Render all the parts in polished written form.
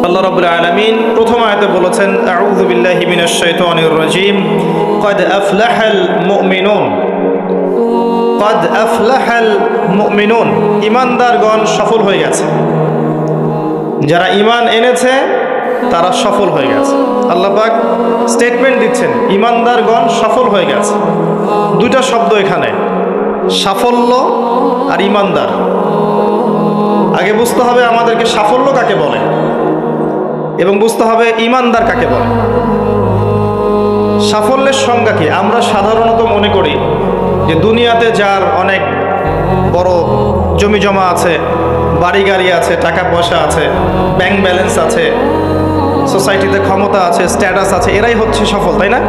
আল্লাহ রাব্বুল আলামিন প্রথম আয়াতে বলেছেন আউযু বিল্লাহি মিনাশ শাইতানির রাজীম ক্বাদ আফলাহাল মুমিনুন ক্বাদ আফলাহাল মুমিনুন ঈমানদারগণ সফল হয়ে গেছে। যারা ঈমান এনেছে তারা সফল হয়ে গেছে। আল্লাহ পাক স্টেটমেন্ট দিচ্ছেন ঈমানদারগণ সফল হয়ে গেছে। দুইটা শব্দ এখানে, সাফল্য আর ঈমানদার। আগে বুঝতে হবে আমাদেরকে সাফল্য কাকে বলে এবং বুঝতে হবে ঈমানদার কাকে বলে। সাফল্যের সংজ্ঞা কি? আমরা সাধারণত মনে করি যে দুনিয়াতে যার অনেক বড় জমি জমা আছে, বাড়ি গাড়ি আছে, টাকা পয়সা আছে, ব্যাংক ব্যালেন্স আছে, সোসাইটিতে ক্ষমতা আছে, স্ট্যাটাস আছে, এরাই হচ্ছে সফল, তাই না?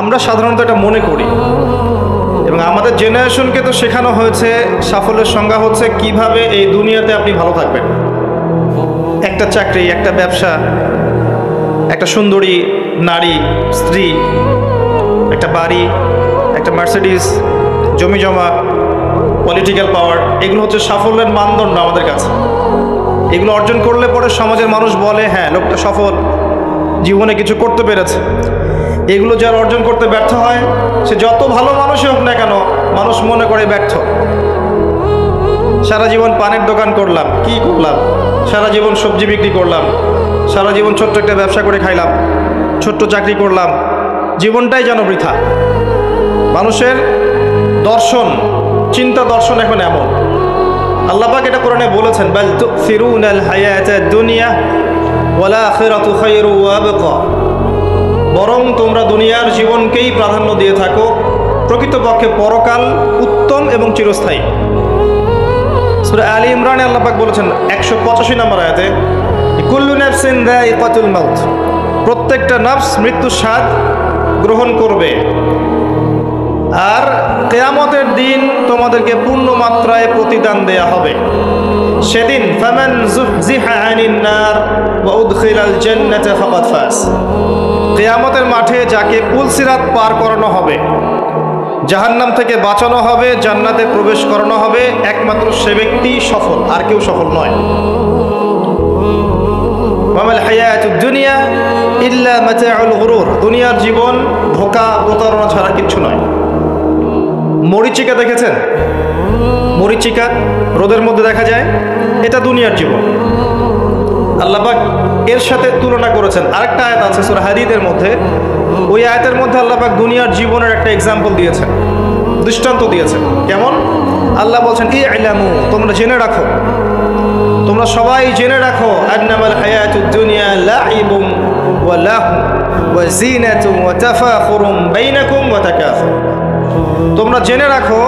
আমরা সাধারণত এটা মনে করি এবং আমাদের জেনারেশনকে তো শেখানো হয়েছে সাফল্যের সংজ্ঞা হচ্ছে কিভাবে এই দুনিয়াতে আপনি ভালো থাকবেন। একটা চাকরি, একটা ব্যবসা, একটা সুন্দরী নারী স্ত্রী, একটা বাড়ি, একটা মার্সিডিজ, জমি জমা, পলিটিক্যাল পাওয়ার, এগুলো হচ্ছে সাফল্যের মানদণ্ড আমাদের কাছে। এগুলো অর্জন করলে পরে সমাজের মানুষ বলে হ্যাঁ লোকটা সফল, জীবনে কিছু করতে পেরেছে। এগুলো যার অর্জন করতে ব্যর্থ হয় সে যত ভালো মানুষই হোক না কেন মানুষ মনে করে ব্যর্থ। সারা জীবন পানের দোকান করলাম, কি করলাম? সারা জীবন সবজি বিক্রি করলাম, সারা জীবন ছোট্ট একটা ব্যবসা করে খাইলাম, ছোট্ট চাকরি করলাম, জীবনটাই যেন বৃথা। মানুষের দর্শন, চিন্তা দর্শন এখন এমন। আল্লাহ পাক এটা কোরআনে বলেছেন বাল তুফিরুনাল হায়াতাদ দুনিয়া ওয়াল আখিরাতু খায়রু ওয়া আবকা, বরং তোমরা দুনিয়ার জীবনকেই প্রাধান্য দিয়ে থাকো, প্রকৃতপক্ষে পরকাল উত্তম এবং চিরস্থায়ী। সূরা আলী ইমরানে আল্লাহ পাক বলেছেন 185 নম্বর আয়াতে কুল্লু নাফসিন যায়িকাতুল মাউত, প্রত্যেকটা নফস মৃত্যুর স্বাদ গ্রহণ করবে। আর কিয়ামতের দিন তোমাদেরকে পূর্ণ মাত্রায় প্রতিদান দেয়া হবে। সেদিন ফামান যুহজিহা আনিন নার ওয়া উদখিলাল জান্নাতা ফাকাদ ফাজ, কিয়ামতের মাঠে যাকে পুলসিরাত পার করানো হবে, জাহান্নাম থেকে বাঁচানো হবে, জান্নাতে প্রবেশ করানো হবে, একমাত্র সে ব্যক্তি সফল, আর কেউ সফল নয়। ওয়ামাল হায়াতুদ দুনিয়া ইল্লা মাতাউল গুরুর, দুনিয়ার জীবন ধোঁকা প্রতারণা ছাড়া কিচ্ছু নয়। মরিচিকা দেখেছেন? মরিচিকা রোদের মধ্যে দেখা যায়, এটা দুনিয়ার জীবন। আল্লাহ পাক এর সাথে তুলনা করেছেন। আরেকটা আয়াত আছে সূরা হাদীদের মধ্যে, ওই আয়াতের মধ্যে আল্লাহ পাক দুনিয়ার জীবনের একটা এক্সাম্পল দিয়েছেন, দৃষ্টান্ত দিয়েছেন। কেমন? আল্লাহ বলছেন ই'লামু, তোমরা জেনে রাখো, তোমরা সবাই জেনে রাখো আন্নামাল হায়াতুদ দুনিয়া লাইবুন ওয়া লাহু ওয়া জিনাতুন ওয়া তাফাখুরুম বাইনাকুম ওয়া তাকাসুর, তোমরা জেনে রাখো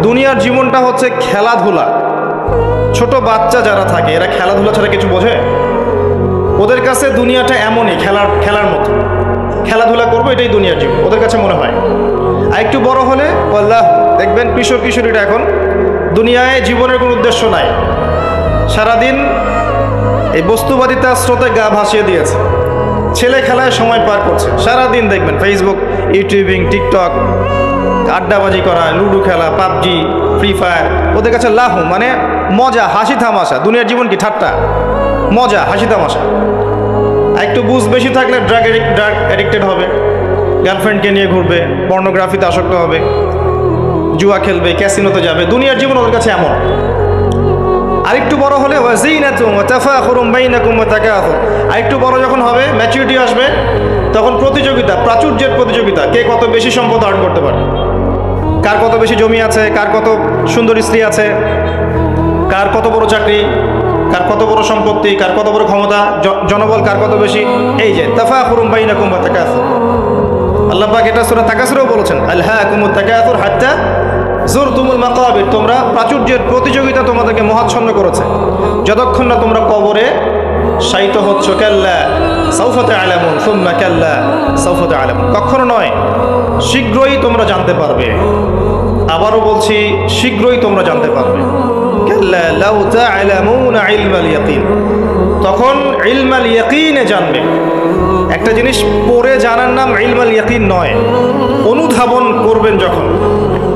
দুনিয়ার জীবনটা হচ্ছে খেলাধুলা। ছোট বাচ্চা যারা থাকে এরা খেলাধুলা ছাড়া কিছু বোঝে? ওদের কাছে দুনিয়াটা এমনই, খেলার মতো, খেলাধুলা করবো এটাই দুনিয়ার জীবন ওদের কাছে মনে হয়। আর একটু বড় হলে আল্লাহ দেখবেন কিশোর কিশোরীরা এখন দুনিয়ায় জীবনের কোনো উদ্দেশ্য নাই, সারাদিন এই বস্তুবাদিতার স্রোতে গা ভাসিয়ে দিয়েছে, ছেলে খেলায় সময় পার করছে। সারাদিন দেখবেন ফেসবুক, ইউটিউবিং, টিকটক, আড্ডাবাজি করা, লুডো খেলা, পাবজি, ফ্রি ফায়ার, ওদের কাছে লাহু মানে মজা, হাসি তামাশা। দুনিয়ার জীবন কি? ঠাট্টা, মজা, হাসি তামাশা। একটু বুঝ বেশি থাকলে ড্রাগ অ্যাডিক্টেড হবে, গার্লফ্রেন্ডকে নিয়ে ঘুরবে, পর্নোগ্রাফিতে আসক্ত হবে, জুয়া খেলবে, ক্যাসিনোতে যাবে। দুনিয়ার জীবন ওদের কাছে এমন। আরেকটু বড় হলে ওয়াজিনাতুম ওয়া তাফাখুরুম বাইনাকুম ওয়া তাকাসুর, আরেকটু বড় যখন হবে, ম্যাচুরিটি আসবে, তখন প্রতিযোগিতা, প্রাচুর্যের প্রতিযোগিতা, কে কত বেশি সম্পদ আর্ন করতে পারে, কার কত বেশি জমি আছে, কার কত সুন্দর স্ত্রী আছে, কার কত বড় চাকরি, কার কত বড় সম্পত্তি, কার কত বড় ক্ষমতা, জনবল কার কত বেশি। এই যে তাফাখুরুম বাইনাকুম ওয়া তাকাসুর, আল্লাহ পাক এটা সূরা তাকাসুরেও বলেছেন আলহাকুমুত তাকাসুর হাত্তা যুরতুমুল মাকাবির, তোমরা প্রাচুর্যের প্রতিযোগিতা তোমাদেরকে মোহাচ্ছন্ন করেছে যতক্ষণ না তোমরা কবরে শায়িত হচ্ছ। কাল্লা সাউফা তা'লামুন সুম্মা কাল্লা সাউফা তা'লামুন, কখনো নয়, শীঘ্রই তোমরা জানতে পারবে। আবারও বলছি, শীঘ্রই তোমরা জানতে পারবে। কাল্লা লাউ তা'লামুনা ইলমাল ইয়াকিন, তখন ইলমাল ইয়াকিনে জানবে। একটা জিনিস পড়ে জানার নাম ইলমাল ইয়াকিন নয়, অনুধাবন করবেন যখন,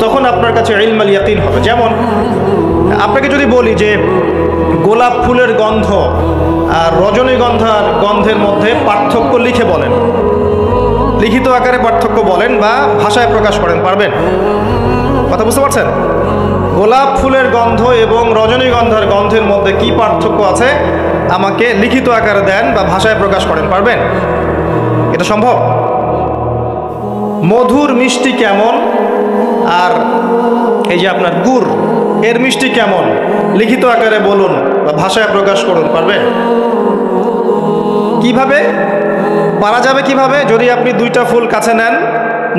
তখন আপনার কাছে ইলমাল ইয়াকিন হবে। যেমন আপনাকে যদি বলি যে গোলাপ ফুলের গন্ধ আর রজনীগন্ধার গন্ধের মধ্যে পার্থক্য লিখে বলেন, লিখিত আকারে পার্থক্য বলেন বা ভাষায় প্রকাশ করেন, পারবেন? কথা বুঝতে পারছেন? গোলাপ ফুলের গন্ধ এবং রজনীগন্ধার গন্ধের মধ্যে কি পার্থক্য আছে আমাকে লিখিত আকারে দেন বা ভাষায় প্রকাশ করেন, পারবেন? এটা সম্ভব? মধুর মিষ্টি কেমন আর এই যে আপনার গুড় এর মিষ্টি কেমন লিখিত আকারে বলুন বা ভাষায় প্রকাশ করুন, পারবেন? কিভাবে পারা যাবে? কিভাবে? যদি আপনি দুইটা ফুল কাছে নেন,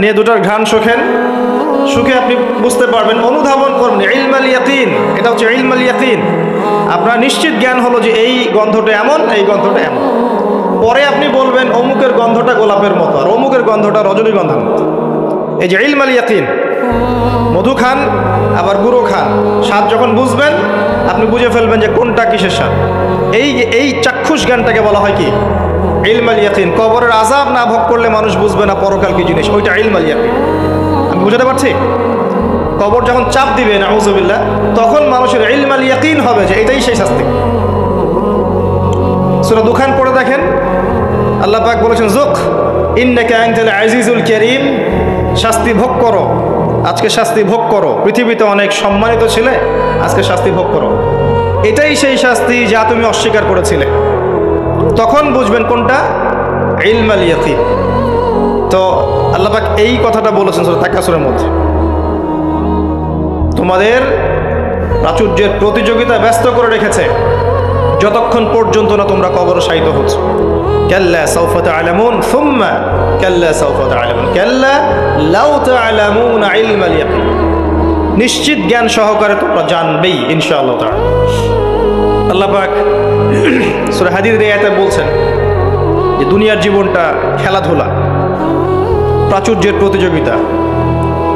নিয়ে দুটার ঘ্রাণ শোকেন, শুকে আপনি বুঝতে পারবেন, অনুধাবন করবেন। ইলমাল ইয়াকিন, এটা হচ্ছে ইলমাল ইয়াকিন। আপনার নিশ্চিত জ্ঞান হলো যে এই গন্ধটা এমন, এই গন্ধটা এমন। পরে আপনি বলবেন অমুকের গন্ধটা গোলাপের মতো আর অমুকের গন্ধটা রজনীগন্ধার মতো। এই যে ইলমাল ইয়াকিন। মধু খান আবার গুঁড়ো খান, স্বাদ যখন বুঝবেন আপনি বুঝে ফেলবেন যে কোনটা কিসের স্বাদ। এই চাক্ষুষ জ্ঞানটাকে বলা হয় কি? ইলমাল ইয়াকিন। কবরের আযাব না ভোগ করলে মানুষ বুঝবে না পরকাল কি জিনিস, ওইটা ইলমাল ইয়াকিন। আমি বুঝাতে পারছি? কবর যখন চাপ দিবে নাউযুবিল্লাহ, তখন মানুষের ইলমাল ইয়াকিন হবে যে এটাই সেই শাস্তি। সূরা দুখান পড়ে দেখেন, আল্লাহ পাক বলেছেন যুক ইন্নাকা আনতাল আজিজুল কারীম, শাস্তি ভোগ করো, আজকে শাস্তি ভোগ করো। পৃথিবীতে অনেক সম্মানিত ছিলে, আজকে শাস্তি ভোগ করো। এটাই সেই শাস্তি যা তুমি অস্বীকার করেছিলে। তখন বুঝবেন কোনটা ইলমাল ইয়াকিন। তো আল্লাহ পাক এই কথাটা বলেছেন সূরা তাকাসুরের মধ্যে, তোমাদের প্রাচুর্যের প্রতিযোগিতা ব্যস্ত করে রেখেছে যতক্ষণ পর্যন্ত না তোমরা কবরে শায়িত হচ্ছ। কাল্লা সাউফা তা'লামুন সুম্মা কাল্লা সাউফা তা'লামুন কাল্লা লাউ তা'লামুনা ইলমাল ইয়াকিন। নিশ্চিত জ্ঞান সহকারে তোমরা জানবেই ইনশাআল্লাহ তাআলা। আল্লাহ পাক সূরা হাদীদের এই আয়াতে বলছেন যে দুনিয়ার জীবনটা খেলাধুলা, প্রাচুর্যের প্রতিযোগিতা,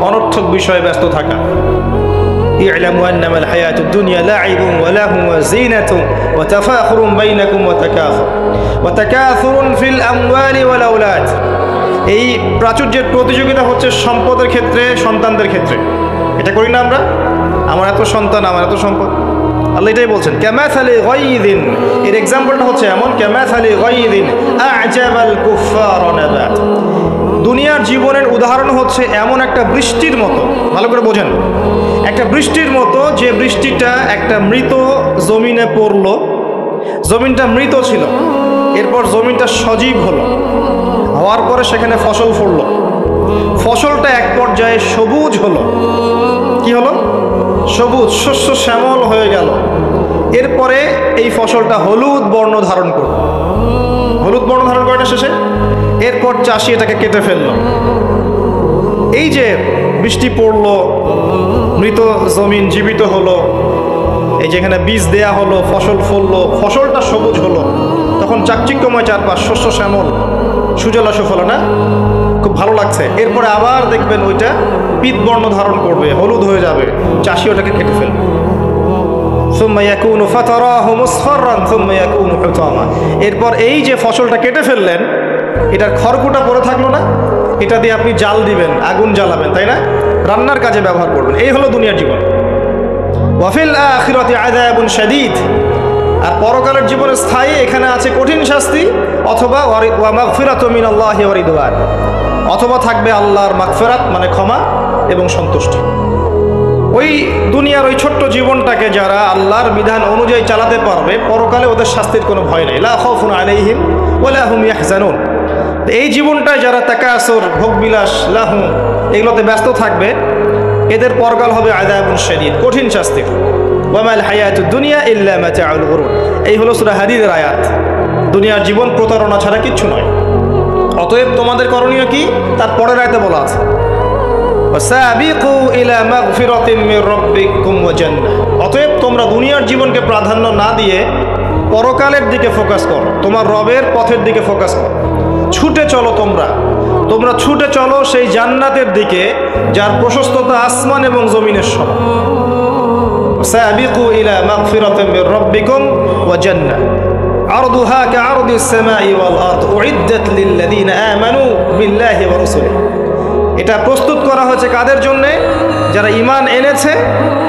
অনর্থক বিষয়ে ব্যস্ত থাকা। اعلموا انما الحياه الدنيا لعب ولهو وزينه وتفاخر بينكم وتكاثر في الاموال والاولاد। এই প্রাচুর্যের প্রতিযোগিতা হচ্ছে সম্পদের ক্ষেত্রে, সন্তানদের ক্ষেত্রে। এটা করি না আমরা? আমার এত সন্তান, আমার এত সম্পদ। আল্লাহ এটাই বলছেন কামাসালি গায়যিন, এর এক্সাম্পলটা হচ্ছে এমন কামাসালি গায়যিন আ'জাবাল কুফফার নাবাত। দুনিয়ার জীবনের উদাহরণ হচ্ছে এমন একটা বৃষ্টির মতো, ভালো করে বোঝেন, একটা বৃষ্টির মতো যে বৃষ্টিটা একটা মৃত জমিনে পড়লো, জমিনটা মৃত ছিল, এরপর জমিনটা সজীব হলো, হওয়ার পরে সেখানে ফসল ফললো, ফসলটা এক পর্যায়ে সবুজ হলো। কি হলো? সবুজ, শস্য শ্যামল হয়ে গেল। এরপরে এই ফসলটা হলুদ বর্ণ ধারণ করল, হলুদ বর্ণ ধারণ করে না শেষে, এরপর চাষি এটাকে কেটে ফেললো। এই যে বৃষ্টি পড়লো, মৃত জমিন জীবিত হলো, এই যেখানে বীজ দেয়া হলো, ফসল ফললো, ফসলটা সবুজ হলো, তখন চাকচিক্যময় চারপাশ, শস্য শ্যামল, সুজলা সুফলা, না? খুব ভালো লাগছে। এরপরে আবার দেখবেন ওইটা পিত বর্ণ ধারণ করবে, হলুদ হয়ে যাবে, চাষি ওটাকে কেটে ফেলবে। এরপর এই যে ফসলটা কেটে ফেললেন, এটার খড়কুটা পড়ে থাকলো না, এটা দিয়ে আপনি জাল দিবেন, আগুন জ্বালাবেন, তাই না? রান্নার কাজে ব্যবহার করবেন। এই হলো দুনিয়ার জীবন। ওয়াফিল আখিরাতি আযাবুন শাদীদ, আর পরকালের জীবনে স্থায়ী, এখানে আছে কঠিন শাস্তি, অথবা ওয়া মাগফিরাতু মিনাল্লাহি ওয়া রিদওয়ান, অথবা থাকবে আল্লাহর মাগফিরাত মানে ক্ষমা এবং সন্তুষ্টি। ওই দুনিয়ার ওই ছোট্ট জীবনটাকে যারা আল্লাহর বিধান অনুযায়ী চালাতে পারবে, পরকালে ওদের শাস্তির কোনো ভয় নেই। লা খাউফুন আলাইহিম ওয়া লা হুম ইয়াহজানুন। এই জীবনটায় যারা তাকাসুর, ভোগবিলাস, লাহু, এগুলোতে ব্যস্ত থাকবে, এদের পরকাল হবে আযাবুন শাদীদ, কঠিন শাস্তি। ওয়া মাল হায়াতুদ দুনিয়া ইল্লা মাতাউল গুরুর। এই হলো সূরা হাদীদের আয়াত। দুনিয়ার জীবন প্রতারণা ছাড়া কিচ্ছু নয়। অতএব তোমাদের করণীয় কি? তার পরের আয়াতে বলা আছে ওয়াসাবিকু ইলা মাগফিরাতিন মির রাব্বিকুম ওয়া জান্নাহ। অতএব তোমরা দুনিয়ার জীবনকে প্রাধান্য না দিয়ে পরকালের দিকে ফোকাস করো, তোমার রবের পথের দিকে ফোকাস করো। ছুটে চলো, তোমরা ছুটে চলো সেই জান্নাতের দিকে যার প্রশস্ততা আসমান এবং জমিনের সমান। ওয়াসাবিকু ইলা মাগফিরাতিন মির রাব্বিকুম ওয়া জান্নাহ আরদুহা কাআরদিস সামাই ওয়াল আরদ উইদ্দাত লিল্লাযিনা আমানু বিল্লাহি ওয়া রাসূলিহি। এটা প্রস্তুত করা হয়েছে কাদের জন্যে? যারা ঈমান এনেছে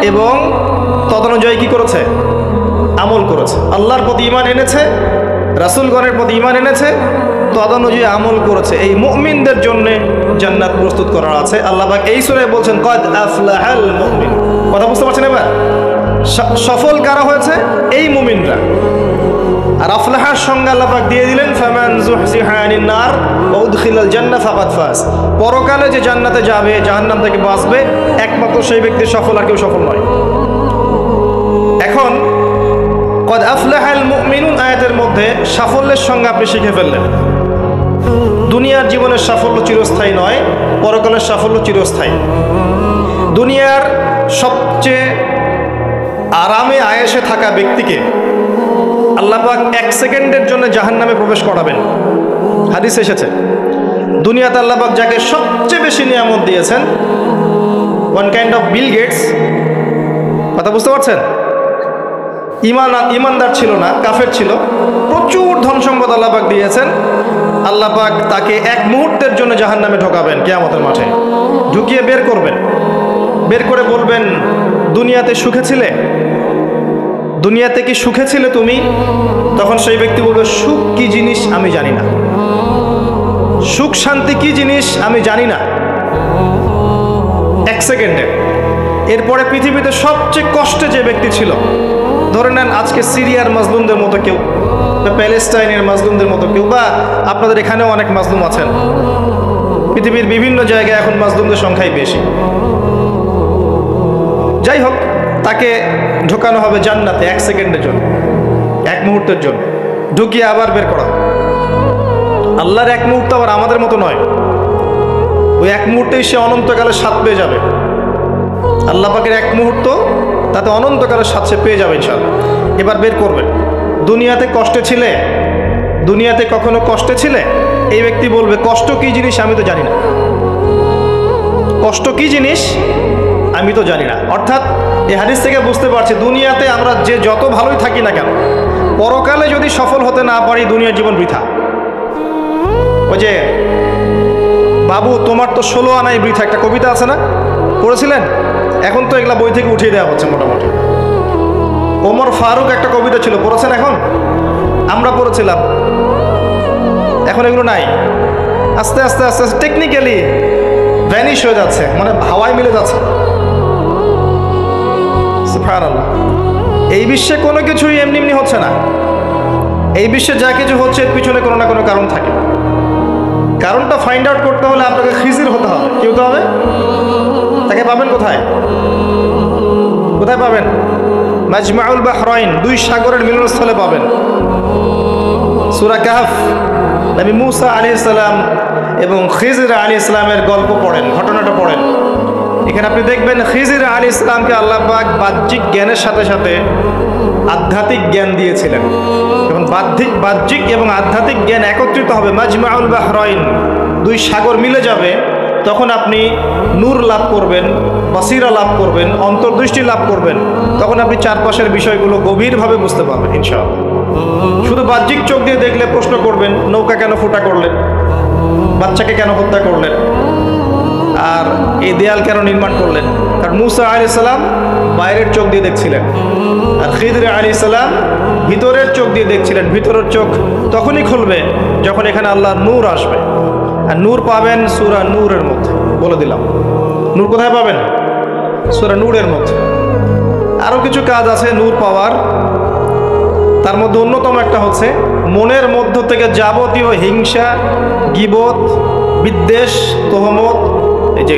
এবং তদনুযায়ী কি করেছে? আমল করেছে। আল্লাহর প্রতি ঈমান এনেছে রাসূলগণের প্রতি ঈমান এনেছে, তদনুযায়ী আমল করেছে, এই মুমিনদের জন্য জান্নাত প্রস্তুত করা আছে। আল্লাহ পাক এই সূরায় বলছেন কদ আফলাহাল মুমিন। কথা বুঝতে পারছেন এবার? সফল কারা হয়েছে? এই মুমিনরা। আর আফলাহার সংজ্ঞা আল্লাহ পাক দিয়ে দিলেন ফামান যুহজিহা আনিন নার ওয়া উদখিলাল জান্নাহ ফাকাদ ফাজ। পরকালে যে জান্নাতে যাবে, জাহান্নাম থেকে বাঁচবে, একমাত্র সেই ব্যক্তি সফল, আর কেউ সফল নয়। এখন কদ আফলাহাল মুমিনুন আয়াতের মধ্যে সাফল্যের সংজ্ঞা আপনি শিখে ফেললেন। দুনিয়ার জীবনের সাফল্য চিরস্থায়ী নয়, পরকালের সাফল্য চিরস্থায়ী। দুনিয়ার সবচেয়ে আরামে আয়েশে থাকা ব্যক্তিকে আল্লাহ পাক 1 সেকেন্ডের জন্য জাহান্নামে প্রবেশ করাবেন। হাদিস এসেছে দুনিয়াতে আল্লাহ পাক যাকে সবচেয়ে বেশি নিয়ামত দিয়েছেন, one kind of Bill Gates. কথা বুঝতে পারছেন? ইমানদার ছিল না, কাফের ছিল, প্রচুর ধন সম্পদ আল্লাহ পাক দিয়েছেন। আল্লাহ পাক তাকে 1 মুহূর্তের জন্য জাহান্নামে ঢোকাবেন কিয়ামতের মাঠে, ঢুকিয়ে বের করবেন। বের করে বলবেন দুনিয়াতে সুখে ছিলে? দুনিয়াতে কি সুখে ছিলে তুমি? তখন সেই ব্যক্তি বলবে সুখ কি জিনিস আমি জানি না, সুখ শান্তি কি জিনিস আমি জানি না। 1 সেকেন্ডে। এরপরে পৃথিবীতে সবচেয়ে কষ্টে যে ব্যক্তি ছিল, ধরে নেন আজকে সিরিয়ার মাজলুমদের মতো কেউ, বা প্যালেস্টাইনের মাজলুমদের মতো কেউ, বা আপনাদের এখানেও অনেক মাজলুম আছেন। পৃথিবীর বিভিন্ন জায়গায় এখন মাজলুমদের সংখ্যাই বেশি। যাই হোক, তাকে ঢোকানো হবে জান্নাতে 1 সেকেন্ডের জন্য, 1 মুহূর্তের জন্য, ঢুকিয়ে আবার বের করা। আল্লাহর 1 মুহূর্ত আবার আমাদের মতো নয়। ওই 1 মুহূর্তেই সে অনন্তকালের স্বাদ পেয়ে যাবে। আল্লাহ পাকের 1 মুহূর্ত, তাতে অনন্তকালের স্বাদ সে পেয়ে যাবে ইনশাআল্লাহ। এবার বের করবেন। দুনিয়াতে কষ্টে ছিলে? দুনিয়াতে কখনো কষ্টে ছিলে? এই ব্যক্তি বলবে কষ্ট কি জিনিস আমি তো জানি না, কষ্ট কি জিনিস আমি তো জানি না। অর্থাৎ এই হাদিস থেকে বুঝতে পারছি দুনিয়াতে আমরা যে যত ভালোই থাকি না কেন, পরকালে যদি সফল হতে না পারি দুনিয়ার জীবন বৃথা। ওই যে বাবু তোমার তো 16 আনাই বৃথা, একটা কবিতা আছে না, পড়েছিলেন? এখন তো এগুলা বই থেকে উঠিয়ে দেওয়া হচ্ছে মোটামুটি। ওমর ফারুক একটা কবিতা ছিল, পড়েছেন? এখন আমরা পড়েছিলাম, এখন এগুলো নাই। আস্তে আস্তে আস্তে আস্তে টেকনিক্যালি ভ্যানিশ হয়ে যাচ্ছে, মানে হাওয়ায় মিলে যাচ্ছে। সুবহানাল্লাহ। এই বিশ্বে কোনো কিছুই এমনি এমনি হচ্ছে না। এই বিশ্বে যা কিছু হচ্ছে এর পিছনে কোনো না কোনো কারণ থাকে। কারণটা ফাইন্ড আউট করতে হলে আপনাকে খিজির হতে হবে। কি হতে হবে? তাকে পাবেন কোথায়? কোথায় পাবেন? মাজমাউল বাহরাইন, 2 সাগরের মিলনস্থলে পাবেন। সূরা কাহফ, নবী মুসা আলাইহিস সালাম এবং খিজির আলাইহিস সালামের গল্প পড়েন, ঘটনাটা পড়েন। এখানে আপনি দেখবেন খিজির আলাইহিস সালামকে আল্লাহ পাক বাহ্যিক জ্ঞানের সাথে সাথে আধ্যাত্মিক জ্ঞান দিয়েছিলেন। এবং বাহ্যিক এবং আধ্যাত্মিক জ্ঞান একত্রিত হবে, মাজমাউল বাহরাইন, 2 সাগর মিলে যাবে, তখন আপনি নূর লাভ করবেন, বাসিরা লাভ করবেন, অন্তর্দৃষ্টি লাভ করবেন। তখন আপনি চারপাশের বিষয়গুলো গভীরভাবে বুঝতে পারবেন ইনশাআল্লাহ। শুধু বাহ্যিক চোখ দিয়ে দেখলে প্রশ্ন করবেন নৌকা কেন ফুটা করলেন, বাচ্চাকে কেন হত্যা করলেন, আর এই দেয়াল কেন নির্মাণ করলেন? কারণ মুসা আলাইহিস সালাম বাইরের চোখ দিয়ে দেখছিলেন, আর খিদর আলাইহিস সালাম ভিতরের চোখ দিয়ে দেখছিলেন। ভিতরের চোখ তখনই খুলবে যখন এখানে আল্লাহর নূর আসবে। আর নূর পাবেন সূরা নূরের মধ্যে, বলে দিলাম। নূর কোথায় পাবেন? সূরা নূরের মধ্যে। আরও কিছু কাজ আছে নূর পাওয়ার, তার মধ্যে অন্যতম একটা হচ্ছে মনের মধ্য থেকে যাবতীয় হিংসা, গীবত, বিদ্বেষ, তোহমত, এই যে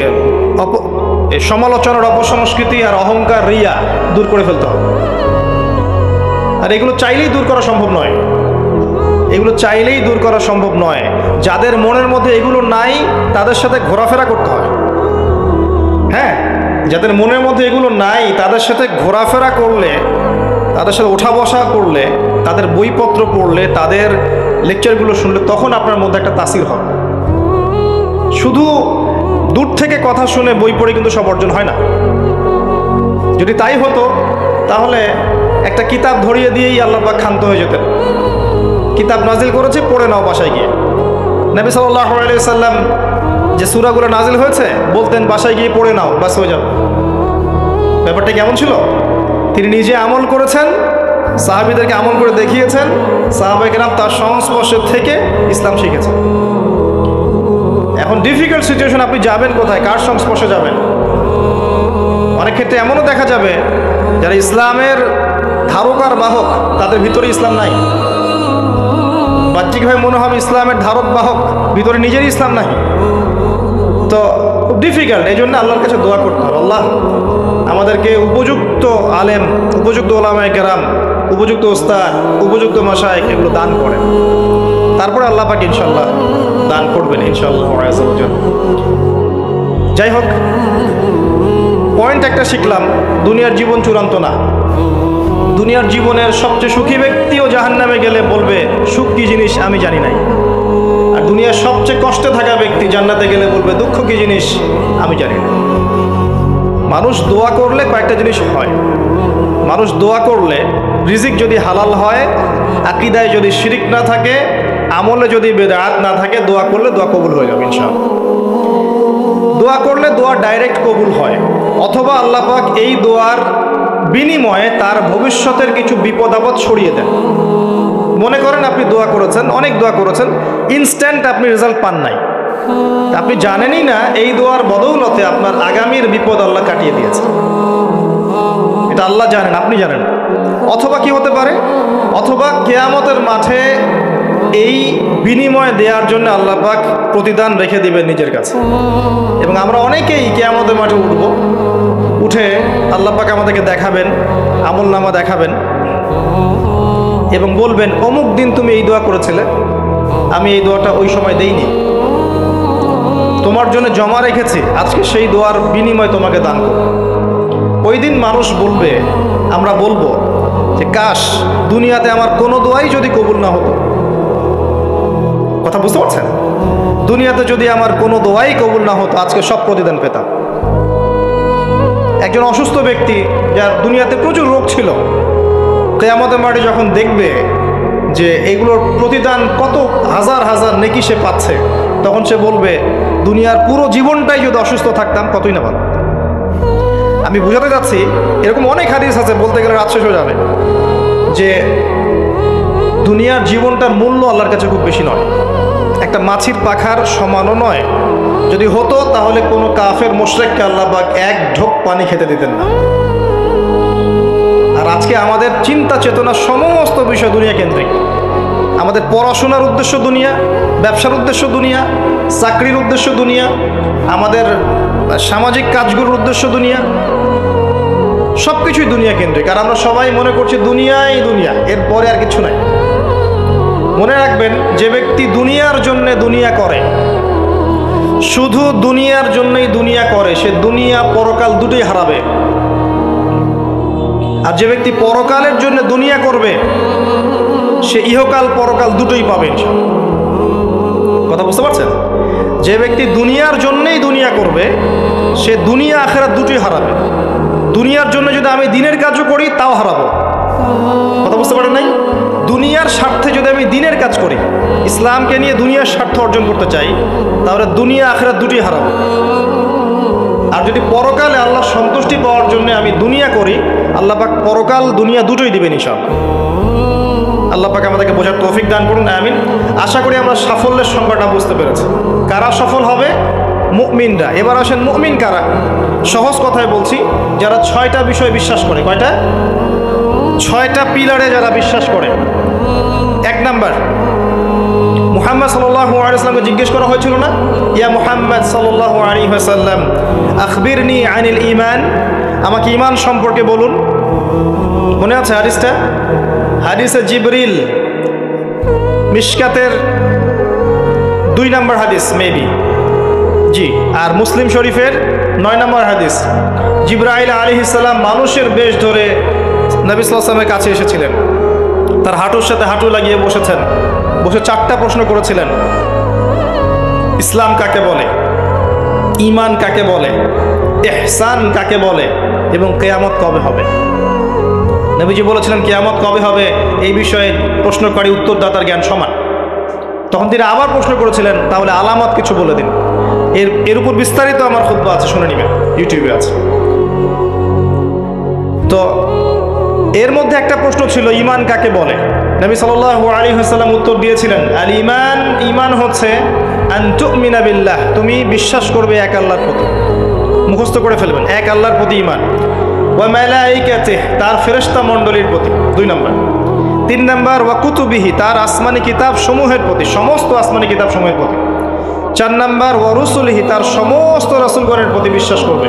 সমালোচনার অপসংস্কৃতি আর অহংকার, রিয়া দূর করে ফেলতে হবে। আর এগুলো চাইলেই দূর করা সম্ভব নয়, এগুলো চাইলেই দূর করা সম্ভব নয়। যাদের মনের মধ্যে এগুলো নাই তাদের সাথে ঘোরাফেরা করতে হয়। হ্যাঁ, যাদের মনের মধ্যে এগুলো নাই তাদের সাথে ঘোরাফেরা করলে, তাদের সাথে ওঠা বসা করলে, তাদের বইপত্র পড়লে, তাদের লেকচারগুলো শুনলে তখন আপনার মধ্যে একটা তাসির হবে। শুধু দূর থেকে কথা শুনে বই পড়ে কিন্তু সব অর্জন হয় না। যদি তাই হতো তাহলে একটা কিতাব ধরিয়ে দিয়েই আল্লাহ পাক ক্ষান্ত হয়ে যেতেন। কিতাব নাজিল করেছে, পড়ে নাও বাসায় গিয়ে। নবী সাল্লাল্লাহু আলাইহি সাল্লাম যে সূরাগুলো নাজিল হয়েছে বলতেন বাসায় গিয়ে পড়ে নাও, বাস হয়ে যাবে। ব্যাপারটা কেমন ছিল? তিনি নিজে আমল করেছেন, সাহাবীদেরকে আমল করে দেখিয়েছেন, সাহাবায়ে কেরাম তার সংস্পর্শে থেকে ইসলাম শিখেছে। এখন ডিফিকাল্ট সিচুয়েশন, আপনি যাবেন কোথায়, কার সংস্পর্শে যাবেন? অনেক ক্ষেত্রে এমনও দেখা যাবে যারা ইসলামের ধারকার বাহক, তাদের ভিতরে ইসলাম নাই। বাহ্যিকভাবে মনে হবে ইসলামের ধারক বাহক, ভিতরে নিজেরই ইসলাম নাই। তো খুব ডিফিকাল্ট। এই জন্য আল্লাহর কাছে দোয়া করতে হবে, আল্লাহ আমাদেরকে উপযুক্ত আলেম, উপযুক্ত ওলামায়ে কেরাম, উপযুক্ত উস্তাদ, উপযুক্ত মাশায়েখ এগুলো দান করেন। তারপরে আল্লাহ পাক ইনশাআল্লাহ দান করবেন ইনশাআল্লাহ। যাই হোক, পয়েন্ট একটা শিখলাম, দুনিয়ার জীবন চূড়ান্ত না। দুনিয়ার জীবনের সবচেয়ে সুখী ব্যক্তিও জাহান্নামে গেলে বলবে সুখ কি জিনিস আমি জানি নাই। আর দুনিয়ার সবচেয়ে কষ্টে থাকা ব্যক্তি জান্নাতে গেলে বলবে দুঃখ কি জিনিস আমি জানি না। মানুষ দোয়া করলে কয়েকটা জিনিস হয়। মানুষ দোয়া করলে রিজিক যদি হালাল হয়, আকীদায় যদি শিরিক না থাকে, আমলে যদি বেদাত না থাকে, দোয়া করলে দোয়া কবুল হয়ে যাবে ইনশাআল্লাহ। দোয়া করলে দোয়া ডাইরেক্ট কবুল হয়, অথবা আল্লাহ পাক এই দোয়ার বিনিময়ে তার ভবিষ্যতের কিছু বিপদ আপদ সরিয়ে দেন। মনে করেন আপনি দোয়া করেছেন, অনেক দোয়া করেছেন, ইনস্ট্যান্ট আপনি রেজাল্ট পান নাই, আপনি জানেনই না এই দোয়ার বদৌলতে আপনার আগামীর বিপদ আল্লাহ কাটিয়ে দিয়েছে। এটা আল্লাহ জানেন, আপনি জানেন। অথবা কি হতে পারে, অথবা কিয়ামতের মাঠে এই বিনিময় দেওয়ার জন্য আল্লাহ পাক প্রতিদান রেখে দিবেন নিজের কাছে। এবং আমরা অনেকেই কিয়ামতের মাঠে উঠব, উঠে আল্লাহ পাক আমাদেরকে দেখাবেন, আমলনামা দেখাবেন এবং বলবেন অমুক দিন তুমি এই দোয়া করেছিলে, আমি এই দোয়াটা ওই সময় দেইনি, তোমার জন্য জমা রেখেছি, আজকে সেই দোয়ার বিনিময় তোমাকে দান করব। ওই দিন মানুষ বলবে, আমরা বলবো যে কাশ দুনিয়াতে আমার কোনো দোয়াই যদি কবুল না হতো। কথা বুঝতে পারছেন? দুনিয়াতে যদি আমার কোনো দোয়াই কবুল না হতো, আজকে সব প্রতিদান পেতাম। একজন অসুস্থ ব্যক্তি, যার দুনিয়াতে প্রচুর রোগ ছিল, কিয়ামতের মাঠে যখন দেখবে যে এগুলোর প্রতিদান কত হাজার হাজার নেকি সে পাচ্ছে, তখন সে বলবে দুনিয়ার পুরো জীবনটাই যদি অসুস্থ থাকতাম কতই না ভালো। আমি বুঝাতে যাচ্ছি, এরকম অনেক হাদিস আছে, বলতে গেলে রাত শেষ হয়ে যাবে, যে দুনিয়ার জীবনটার মূল্য আল্লাহর কাছে খুব বেশি নয়, একটা মাছির পাখার সমানও নয়। যদি হতো তাহলে কোনো কাফের মুশরিককে আল্লাহ পাক এক ঢোক পানি খেতে দিতেন না। আর আজকে আমাদের চিন্তা চেতনা সমস্ত বিষয় দুনিয়া কেন্দ্রিক। আমাদের পড়াশোনার উদ্দেশ্য দুনিয়া, ব্যবসার উদ্দেশ্য দুনিয়া, চাকরির উদ্দেশ্য দুনিয়া, আমাদের সামাজিক কাজগুলোর উদ্দেশ্য দুনিয়া, সব কিছুই দুনিয়া কেন্দ্রিক। আর আমরা সবাই মনে করছি দুনিয়াই দুনিয়া, এরপরে আর কিছু নাই। মনে রাখবেন, যে ব্যক্তি দুনিয়ার জন্যে দুনিয়া করে, শুধু দুনিয়ার জন্যই দুনিয়া করে, সে দুনিয়া পরকাল দুটোই হারাবে। আর যে ব্যক্তি পরকালের জন্য দুনিয়া করবে, সে ইহকাল পরকাল দুটোই পাবে। কথা বুঝতে পারছেন? যে ব্যক্তি দুনিয়ার জন্যই দুনিয়া করবে, সে দুনিয়া আখিরাত দুটোই হারাবে। দুনিয়ার জন্য যদি আমি দিনের কাজও করি তাও হারাবো। কথা বুঝতে পারেন নাই? দুনিয়ার স্বার্থে যদি আমি দিনের কাজ করি, ইসলামকে নিয়ে দুনিয়ার স্বার্থ অর্জন করতে চাই, তাহলে দুনিয়া আখিরাত দুটোই হারাবো। আর যদি পরকালে আল্লাহ সন্তুষ্টি পাওয়ার জন্য আমি দুনিয়া করি, আল্লাহ পাক পরকাল দুনিয়া দুটোই দিবেন ইনশাআল্লাহ। আল্লাহ পাক আমাদেরকে বোঝার তৌফিক দান করুন, আমিন। আশা করি আমরা সাফল্যের সংজ্ঞাটা বুঝতে পেরেছি। কারা সফল হবে? মুমিনরা। এবার আসেন, মুমিন কারা? সহজ কথায় বলছি, যারা 6টা বিষয় বিশ্বাস করে। কয়টা? 6টা পিলারে যারা বিশ্বাস করে। 1 নাম্বার, মুহাম্মদ সাল্লাল্লাহু আলাইহি ওয়াসাল্লামকে জিজ্ঞেস করা হয়েছিল না, ইয়া মুহাম্মদ সাল্লাল্লাহু আলাইহি ওয়াসাল্লাম আখবিরনি আনিল ঈমান, আমাকে ঈমান সম্পর্কে বলুন। মনে আছে হাদিসটা? হাদিসে জিবরিল, মিশকাতের 2 নম্বর হাদিস মেবি, জি। আর মুসলিম শরীফের 9 নম্বর হাদিস। জিবরাইল আলাইহিস সালাম মানুষের বেশ ধরে নবী সাল্লাল্লাহু আলাইহি ওয়াসাল্লামের কাছে এসেছিলেন, তার হাঁটুর সাথে হাঁটু লাগিয়ে বসেছেন, বসে 4টা প্রশ্ন করেছিলেন। ইসলাম কাকে বলে, ঈমান কাকে বলে, ইহসান কাকে বলে, এবং কিয়ামত কবে হবে। নবীজি বলেছিলেন কিয়ামত কবে হবে এই বিষয়ে প্রশ্নকারী উত্তরদাতার জ্ঞান সমান। তখন তিনি আবার প্রশ্ন করেছিলেন, তাহলে আলামত কিছু বলে দিন। এর উপর বিস্তারিত আমার খুতবা আছে, শুনে নেবেন, ইউটিউবে আছে। তো এর মধ্যে একটা প্রশ্ন ছিল ঈমান কাকে বলে। নবী সাল্লাল্লাহু আলাইহি ওয়াসাল্লাম উত্তর দিয়েছিলেন, আল ঈমান, ঈমান হচ্ছে আন তুমিনা বিল্লাহ, তুমি বিশ্বাস করবে এক আল্লাহর প্রতি, মুখস্থ করে ফেলবেন, এক আল্লাহর প্রতি ঈমান, ওয়া মালাইকাতিহি, তার ফেরেশতা মণ্ডলীর প্রতি 2 নম্বর। 3 নম্বর ওয়া কুতুবিহি, তার আসমানি কিতাব সমূহের প্রতি, সমস্ত আসমানি কিতাব সমূহের প্রতি। 4 নম্বর ওয়া রুসুলিহি, তার সমস্ত রাসূলগণের প্রতি বিশ্বাস করবে।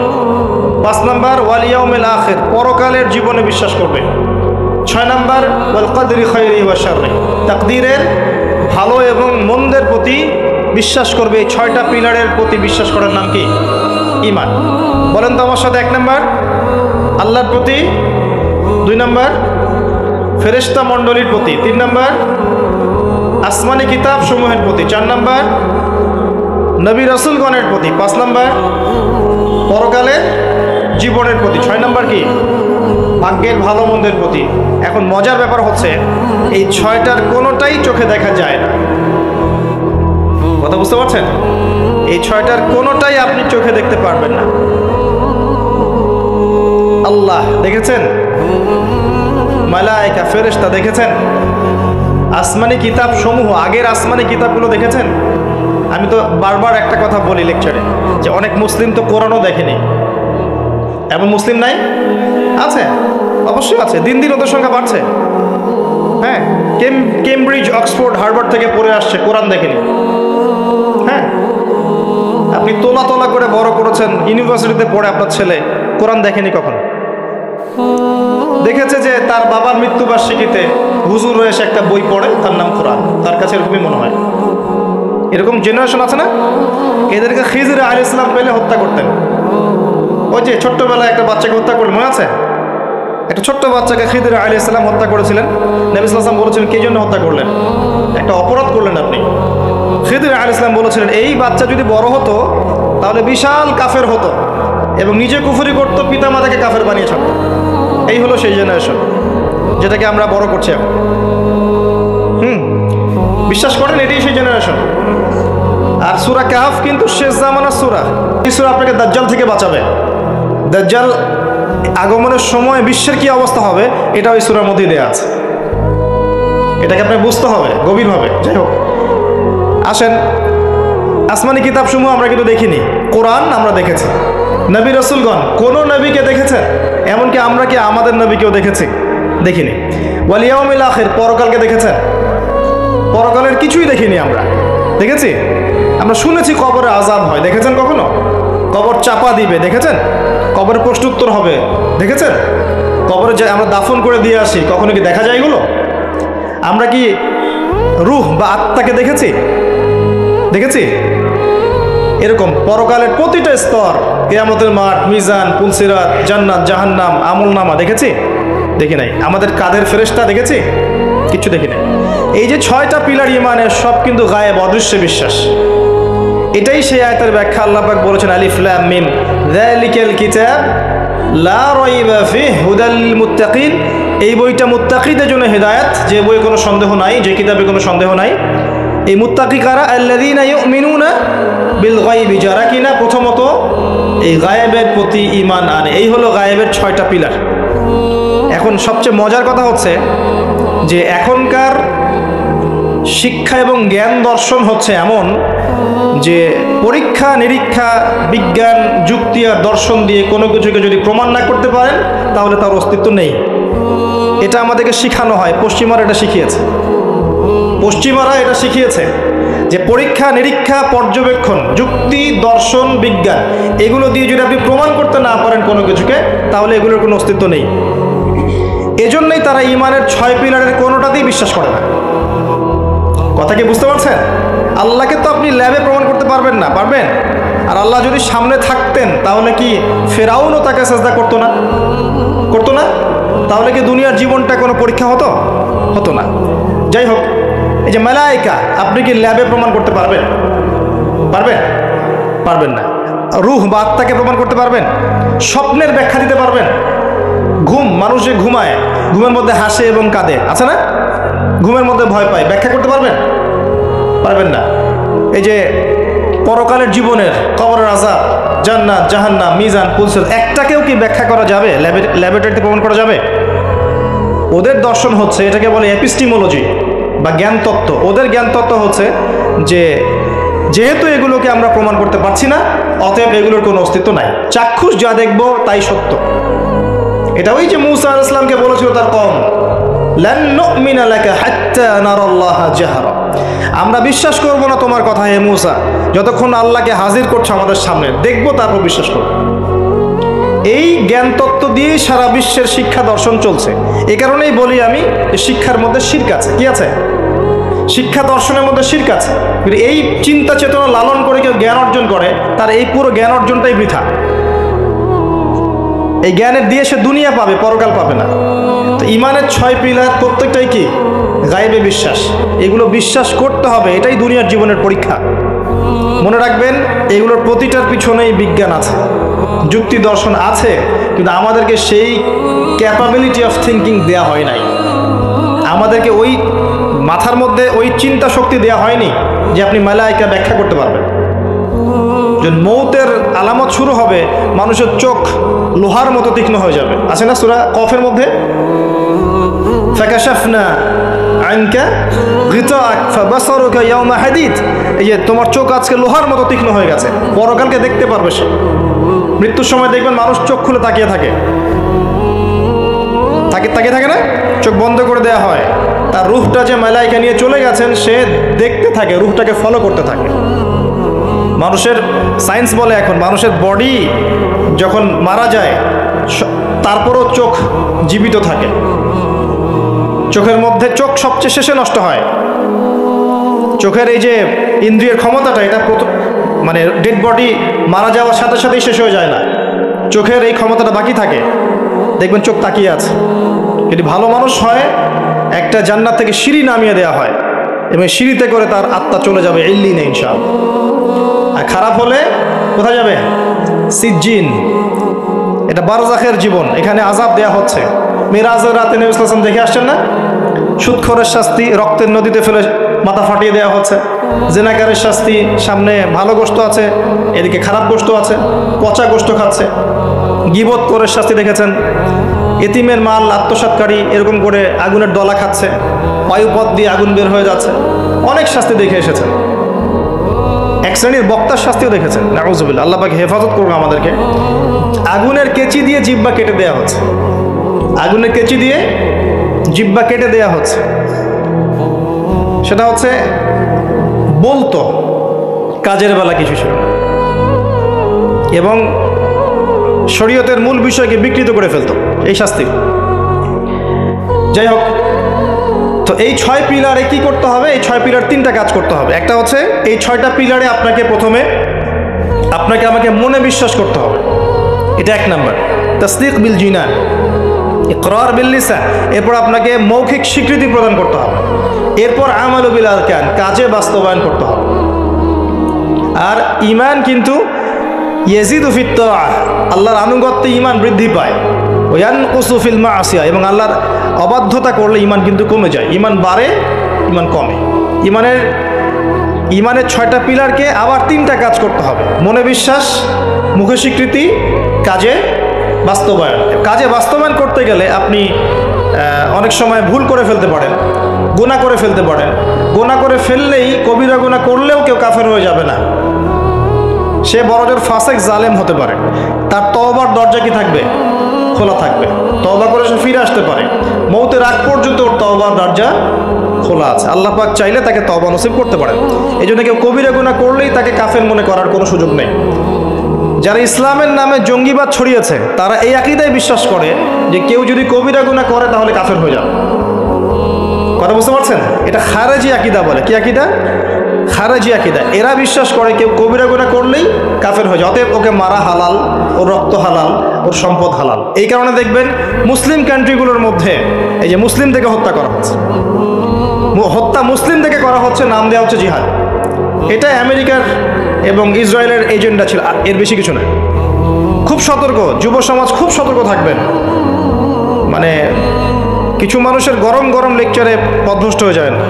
5 নম্বর ওয়াল ইয়াউমিল আখির, পরকালের জীবনে বিশ্বাস করবে। 6 নম্বর ওয়াল কদরি খাইরি ওয়া শাররি, তাকদীরের ভালো এবং মন্দের প্রতি বিশ্বাস করবে। এই 6টা পিলারের প্রতি বিশ্বাস করার নাম কি? ঈমান। বলেন তো আমার সাথে। 1 নম্বর আল্লাহর প্রতি, 2 নম্বর ফেরেশতা মণ্ডলীর প্রতি, 3 নম্বর আসমানি কিতাব সমূহের প্রতি, 4 নম্বর নবী রাসূলগণের প্রতি, 5 নম্বর পরকালের জীবনের প্রতি, 6 নম্বর কি? ভাগ্যের ভালো মন্দের প্রতি। এখন মজার ব্যাপার হচ্ছে এই 6টার কোনোটাই চোখে দেখা যায় না। কথা বুঝতে পারছেন? এই 6টার কোনোটাই আপনি চোখে দেখতে পারবেন না। আল্লাহ দেখেছেন, মালায়েকা ফেরেশতা দেখেছেন, আসমানি কিতাব সমূহ, আগের আসমানি কিতাবগুলো দেখেছেন। আমি তো বারবার একটা কথা বলি লেকচারে, যে অনেক মুসলিম তো কোরআনও দেখেনি। এমন মুসলিম নাই? আছে, অবশ্যই আছে, দিন দিন ওদের সংখ্যা বাড়ছে। হ্যাঁ, কেমব্রিজ, অক্সফোর্ড, হার্ভার্ড থেকে পড়ে আসছে, কোরআন দেখেনি। হ্যাঁ, আপনি তোলা তোলা করে বড় করেছেন, ইউনিভার্সিটিতে পড়ে আপনার ছেলে কোরআন দেখেনি কখনো। দেখেছে যে তার বাবার মৃত্যুবার্ষিকীতে হুজুর এসে একটা বই পড়ে, তার নাম কোরআন, তার কাছে এরকমই মনে হয়। এরকম জেনারেশন আছে না? এদেরকে খিজির আলাইহিস সালাম পেলে হত্যা করতেন। ওই যে ছোট্টবেলায় একটা বাচ্চাকে হত্যা করলেন, মনে আছে? একটা ছোট্ট বাচ্চাকে খিজির আলাইহিস সালাম হত্যা করেছিলেন। নবী সাল্লাল্লাহু আলাইহি ওয়াসাল্লাম বলেছিলেন, কে জন্য হত্যা করলেন? একটা অপরাধ করলেন আপনি। খিজির আলাইহিস সালাম বলেছিলেন, এই বাচ্চা যদি বড় হতো তাহলে বিশাল কাফের হতো এবং নিজে কুফরি করতো, পিতামাতাকে কাফের বানিয়ে ছাড়তো। এই হলো সেই জেনারেশন যেটাকে আমরা বড় করছি এখন। বিশ্বাস করেন, এটাই সেই জেনারেশন। আর সূরা কাহফ কিন্তু শেষ জামানার সূরা। এই সূরা আপনাকে দাজ্জাল থেকে বাঁচাবে। দাজ্জাল আগমনের সময় বিশ্বের কি অবস্থা হবে এটা ওই সূরার মধ্যেই দেয়া আছে। এটাকে আপনাকে বুঝতে হবে গভীরভাবে। যাই হোক, আসেন, আসমানি কিতাবসমূহ আমরা কিন্তু দেখিনি, কোরআন আমরা দেখেছি। নবী রাসূলগণ কোন নবীকে দেখেছেন? এমনকি আমরা কি আমাদের নবীকেও দেখেছি? দেখিনি। ওয়াল ইয়াউমিল আখির, পরকালকে দেখেছেন? পরকালের কিছুই দেখিনি আমরা। দেখেছি? আমরা শুনেছি কবরে আযাব হয়, দেখেছেন কখনো? কবর চাপা দিবে, দেখেছেন? কবরের প্রশ্নোত্তর হবে, দেখেছেন? কবরে যে আমরা দাফন করে দিয়ে আসি, কখনো কি দেখা যায় এগুলো? আমরা কি রূহ বা আত্মাকে দেখেছি? দেখেছি? এরকম পরকালের প্রতিটা স্তর, কিয়ামতের মাঠ, মিজান, পুলসিরাত, জান্নাত, জাহান্নাম, আমলনামা দেখেছি? দেখি নাই। আমাদের কাঁধের ফেরেশতা দেখেছি? কিছু দেখি নাই। এই যে 6টা পিলার ঈমানের, সব কিন্তু গায়েব, অদৃশ্য বিশ্বাস। এটাই সেই আয়াতের ব্যাখ্যা। আল্লাহ পাক বলেছেন, আলিফ লাম মিম যালিকাল কিতাব লা রাইবা ফিহি হুদাল লিল মুত্তাকিন, এই বইটা মুত্তাকিদের জন্য হেদায়েত, যে বইয়ে কোনো সন্দেহ নাই, যে কিতাবে কোনো সন্দেহ নাই। এই মুত্তাকি কারা? আল্লাযীনা ইউমিনুনা বিল গায়বি, যারা কিনা প্রথমত এই গায়েবের প্রতি ঈমান আনে। এই হলো গায়েবের 6টা পিলার। এখন সবচেয়ে মজার কথা হচ্ছে যে এখনকার শিক্ষা এবং জ্ঞান দর্শন হচ্ছে এমন যে পরীক্ষা নিরীক্ষা, বিজ্ঞান, যুক্তি আর দর্শন দিয়ে কোনো কিছুকে যদি প্রমাণ না করতে পারেন তাহলে তার অস্তিত্ব নেই। এটা আমাদেরকে শেখানো হয়, পশ্চিমারা এটা শিখিয়েছে। পশ্চিমারা এটা শিখিয়েছে যে পরীক্ষা নিরীক্ষা, পর্যবেক্ষণ, যুক্তি, দর্শন, বিজ্ঞান, এগুলো দিয়ে যদি আপনি প্রমাণ করতে না পারেন কোনো কিছুকে, তাহলে এগুলোর কোনো অস্তিত্ব নেই। এজন্যই তারা ঈমানের 6 পিলারের কোনোটাতেই বিশ্বাস করে না। কথা কি বুঝতে পারছেন? আল্লাহকে তো আপনি ল্যাবে প্রমাণ করতে পারবেন না, পারবেন? আর আল্লাহ যদি সামনে থাকতেন তাহলে কি ফেরাউনও তাকে সিজদা করতো না? করতো না? তাহলে কি দুনিয়ার জীবনটা কোনো পরীক্ষা হতো? হতো না। যাই হোক, এই যে মালায়েকা, আপনি কি ল্যাবে প্রমাণ করতে পারবেন? পারবেন? পারবেন না। রূহ বা আত্মাকে প্রমাণ করতে পারবেন? স্বপ্নের ব্যাখ্যা দিতে পারবেন? ঘুম, মানুষ যে ঘুমায়, ঘুমের মধ্যে হাসে এবং কাঁদে, আছে না? ঘুমের মধ্যে ভয় পায়, ব্যাখ্যা করতে পারবেন? পারবেন না। এই যে পরকালের জীবনের, কবরের আযাব, জান্নাত, জাহান্নাম, মিজান, পুলসিরাত, একটাকেও কি ব্যাখ্যা করা যাবে? ল্যাবরেটরিতে প্রমাণ করা যাবে? ওদের দর্শন হচ্ছে, এটাকে বলে এপিস্টিমোলজি বা জ্ঞান তত্ত্ব। ওদের জ্ঞান তত্ত্ব হচ্ছে যে যেহেতু এগুলোকে আমরা প্রমাণ করতে পারছি না, অতএব এগুলোর কোনো অস্তিত্ব নাই, চাক্ষুষ যা দেখবো তাই সত্য। এটা ওই যে মূসা আলাইহিস সালামকে বলেছিল তার কওম, লান নুমিনা লাকা হাত্তা নারাল্লাহা জাহরা, আমরা বিশ্বাস করব না তোমার কথা হে মূসা যতক্ষণ আল্লাহকে হাজির করছো আমাদের সামনে, দেখবো তারপর বিশ্বাস করব। এই জ্ঞান তত্ত্ব দিয়েই সারা বিশ্বের শিক্ষা দর্শন চলছে। এই কারণেই বলি আমি, শিক্ষার মধ্যে শিরক আছে। কি আছে? শিক্ষা দর্শনের মধ্যে শিরক আছে। এই চিন্তা চেতনা লালন করে কেউ জ্ঞান অর্জন করে, তার এই পুরো জ্ঞান অর্জনটাই বৃথা। এই জ্ঞানের দিয়ে সে দুনিয়া পাবে, পরকাল পাবে না। তো ইমানের 6 পিলার প্রত্যেকটাই কি? গায়েবে বিশ্বাস। এগুলো বিশ্বাস করতে হবে, এটাই দুনিয়ার জীবনের পরীক্ষা। মনে রাখবেন, এগুলোর প্রতিটার পিছনেই বিজ্ঞান আছে, যুক্তি দর্শন আছে, কিন্তু আমাদেরকে সেই ক্যাপাবিলিটি অফ থিঙ্কিং দেয়া হয় নাই। আমাদেরকে ওই মাথার মধ্যে ওই চিন্তা শক্তি দেয়া হয়নি যে আপনি মালায়েকা ব্যাখ্যা করতে পারবেন। যে মৌতের আলামত শুরু হবে, মানুষের চোখ লোহার মতো তীক্ষ্ণ হয়ে যাবে। আছে না সূরা কফের মধ্যে, ফাকাশাফনা আনকা গিতাআক ফাবাসারুকা ইয়াওমা হাদিদ, এই যে তোমার চোখ আজকে লোহার মতো তীক্ষ্ণ হয়ে গেছে, পরকালকে দেখতে পারবে সে। মৃত্যুর সময় দেখবেন মানুষ চোখ খুলে তাকিয়ে থাকে, তাকিয়ে থাকে না, চোখ বন্ধ করে দেয়া হয়। তার রূহটা যে মালায়েকা নিয়ে চলে গেছেন সে দেখতে থাকে, রূহটাকে ফলো করতে থাকে। মানুষের সায়েন্স বলে এখন মানুষের বডি যখন মারা যায় তারপরও চোখ জীবিত থাকে। চোখের মধ্যে চোখ সবচেয়ে শেষে নষ্ট হয়। চোখের এই যে ইন্দ্রিয়ের ক্ষমতাটা, এটা মানে ডেড বডি মারা যাওয়ার সাথে সাথেই শেষ হয়ে যায় না, চোখের এই ক্ষমতাটা বাকি থাকে। দেখবেন চোখ তাকিয়ে আছে। যদি ভালো মানুষ হয়, একটা জান্নাত থেকে সিঁড়ি নামিয়ে দেওয়া হয় এবং সিঁড়িতে করে তার আত্মা চলে যাবে ইল্লিনে ইনশাআল্লাহ। আর খারাপ হলে কোথায় যাবে? সিজ্জিন। এটা বারজাখের জীবন, এখানে আযাব দেয়া হচ্ছে। মিরাজের রাতে নবী সাল্লাল্লাহু আলাইহি ওয়াসাল্লাম দেখে আসছেন না, সুদখোরের শাস্তি রক্তের নদীতে ফেলে মাথা ফাটিয়ে দেওয়া হচ্ছে। জেনাকারের শাস্তি, সামনে ভালো গোশত আছে, এদিকে খারাপ গোশত আছে, পচা গোশত খাচ্ছে। গীবত করে শাস্তি দেখেছেন, এতিমের মাল আত্মসাৎকারী এরকম করে আগুনের দলা খাচ্ছে, বায়ুপথ দিয়ে আগুন বের হয়ে যাচ্ছে। অনেক শাস্তি দেখে এসেছেন। এক শ্রেণীর বক্তার শাস্তিও দেখেছেন, নাউযুবিল্লাহ, আল্লাহ পাক হেফাজত করুন আমাদেরকে। আগুনের কেচি দিয়ে জিহ্বা কেটে দেওয়া হচ্ছে, আগুনের কেচি দিয়ে জিহ্বা কেটে দেওয়া হচ্ছে। সেটা হচ্ছে বলতো, কাজের বেলা কিছু ছিল না, এবং শরীয়তের মূল বিষয়কে বিকৃত করে ফেলতো এই শাস্তি। যাই হোক, তো এই 6 পিলারে কি করতে হবে? এই 6 পিলার 3টা কাজ করতে হবে। একটা হচ্ছে এই 6টা পিলারে আপনাকে প্রথমে আমাকে মনে বিশ্বাস করতে হবে, এটা 1 নাম্বার। তাসদীক বিল জিনান, ইকরার বিল লিসান। এরপর আপনাকে মৌখিক স্বীকৃতি প্রদান করতে হবে। এরপর আমালু বিল আরকান, কাজে বাস্তবায়ন করতে হবে। আর ঈমান কিন্তু ইয়াজিদু ফিত তাআহ, আল্লাহর আনুগত্যে ঈমান বৃদ্ধি পায়। ওয়ায়ানকুসু ফিল মাসিয়া, এবং আল্লাহর অবাধ্যতা করলে ঈমান কিন্তু কমে যায়। ঈমান বাড়ে, ঈমান কমে। ঈমানের 6টা পিলারকে আবার 3টা কাজ করতে হবে: মনে বিশ্বাস, মুখে স্বীকৃতি, কাজে বাস্তবায়ন। কাজে বাস্তবায়ন করতে গেলে আপনি অনেক সময় ভুল করে ফেলতে পারেন, গুনাহ করে ফেলতে পারেন। গুনাহ করে ফেললেই, কবিরা গুনাহ করলেও কেউ কাফের হয়ে যাবে না। সে বড়জোর ফাসেক জালেম হতে পারে, তার তওবার দরজা কি থাকবে? খোলা থাকবে। তওবা করে সে ফিরে আসতে পারে। মৌতের আগ পর্যন্ত ওর তওবার দরজা খোলা আছে। আল্লাহ পাক চাইলে তাকে তওবা নসিব করতে পারেন। এই জন্য কেউ কবিরা গুনাহ করলেই তাকে কাফের মনে করার কোনো সুযোগ নেই। যারা ইসলামের নামে জঙ্গিবাদ ছড়িয়েছে তারা এই আকীদায় বিশ্বাস করে যে কেউ যদি কবিরা গুনাহ করে তাহলে কাফের হয়ে যাবে। কথা বুঝতে পারছেন? এটা খারেজি আকীদা বলে। কি আকীদা? খারেজি আকীদা। এরা বিশ্বাস করে কেউ কবিরা গুনাহ করলেই কাফের হয়ে যায়, অতএব ওকে মারা হালাল, ওর রক্ত হালাল, ওর সম্পদ হালাল। এই কারণে দেখবেন মুসলিম কান্ট্রিগুলোর মধ্যে এই যে মুসলিম থেকে হত্যা করা হচ্ছে, হত্যা মুসলিম থেকে করা হচ্ছে, নাম দেওয়া হচ্ছে জিহাদ। এটা আমেরিকার এবং ইসরায়েলের এজেন্ডা ছিল, এর বেশি কিছু নয়। খুব সতর্ক, যুব সমাজ খুব সতর্ক থাকবেন। মানে কিছু মানুষের গরম গরম লেকচারে পথভ্রষ্ট হয়ে যায় না।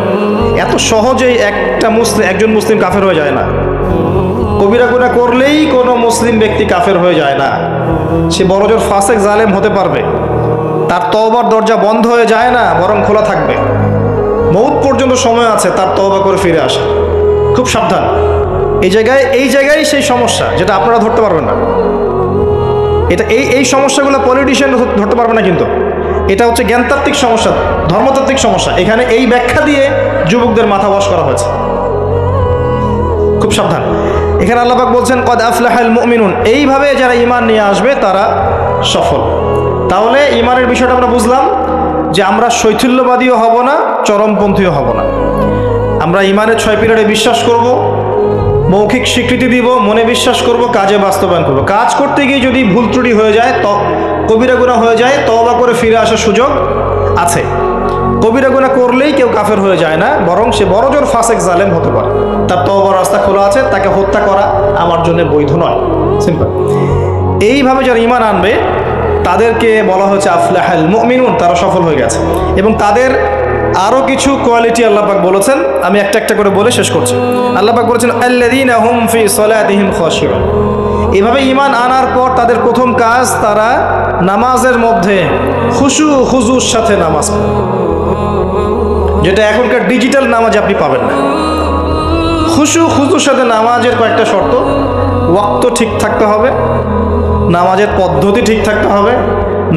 এত সহজেই একজন মুসলিম কাফের হয়ে যায় না। কবিরা গুনাহ করলেই কোনো মুসলিম ব্যক্তি কাফের হয়ে যায় না। সে বড়জোর ফাসেক জালেম হতে পারবে, তার তওবার দরজা বন্ধ হয়ে যায় না, বরং খোলা থাকবে। মৌত পর্যন্ত সময় আছে তার তওবা করে ফিরে আসে। খুব সাবধান। এই জায়গায় সেই সমস্যা যেটা আপনারা ধরতে পারবেন না। এটা এই সমস্যাগুলো পলিটিশিয়ান ধরতে পারবে না, কিন্তু এটা হচ্ছে জ্ঞানতাত্ত্বিক সমস্যা, ধর্মতাত্ত্বিক সমস্যা। এখানে এই ব্যাখ্যা দিয়ে যুবকদের মাথা ওয়াশ করা হয়েছে। খুব সাবধান। এখানে আল্লাহ পাক বলছেন কদ আফলাহাল মুমিনুন, এইভাবে যারা ঈমান নিয়ে আসবে তারা সফল। তাহলে ঈমানের বিষয়টা আমরা বুঝলাম যে আমরা শৈথিল্যবাদীও হব না, চরমপন্থীও হব না। আমরা ঈমানের 6 পিলারে বিশ্বাস করব, মৌখিক স্বীকৃতি দিব, মনে বিশ্বাস করব, কাজে বাস্তবায়ন করব। কাজ করতে গিয়ে যদি ভুল ত্রুটি হয়ে যায়, কবিরা গুনাহ হয়ে যায়, তওবা করে ফিরে আসার সুযোগ আছে। কবিরা গুনাহ করলেই কেউ কাফের হয়ে যায় না, বরং সে বড়জোর ফাসেক জালেম হতে পারে। তার তওবার রাস্তা খোলা আছে, তাকে হত্যা করা আমার জন্য বৈধ নয়। সিম্পল। এইভাবে যারা ঈমান আনবে তাদেরকে বলা হচ্ছে আফলাহাল মুমিনুন, তারা সফল হয়ে গেছে। এবং তাদের আরও কিছু কোয়ালিটি আল্লাহ পাক বলেছেন, আমি একটা একটা করে বলে শেষ করছি। আল্লাহ পাক বলেছেন আল্লাযীনা হুম ফি সলাতিহিম খাশিউন। এভাবে ঈমান আনার পর তাদের প্রথম কাজ, তারা নামাজের মধ্যে খুশু খুজুর সাথে নামাজ পড়ে, যেটা এখনকার ডিজিটাল নামাজ আপনি পাবেন না। খুশু খুজুর সাথে নামাজের কয়েকটা শর্ত: ওয়াক্ত ঠিক থাকতে হবে, নামাজের পদ্ধতি ঠিক থাকতে হবে,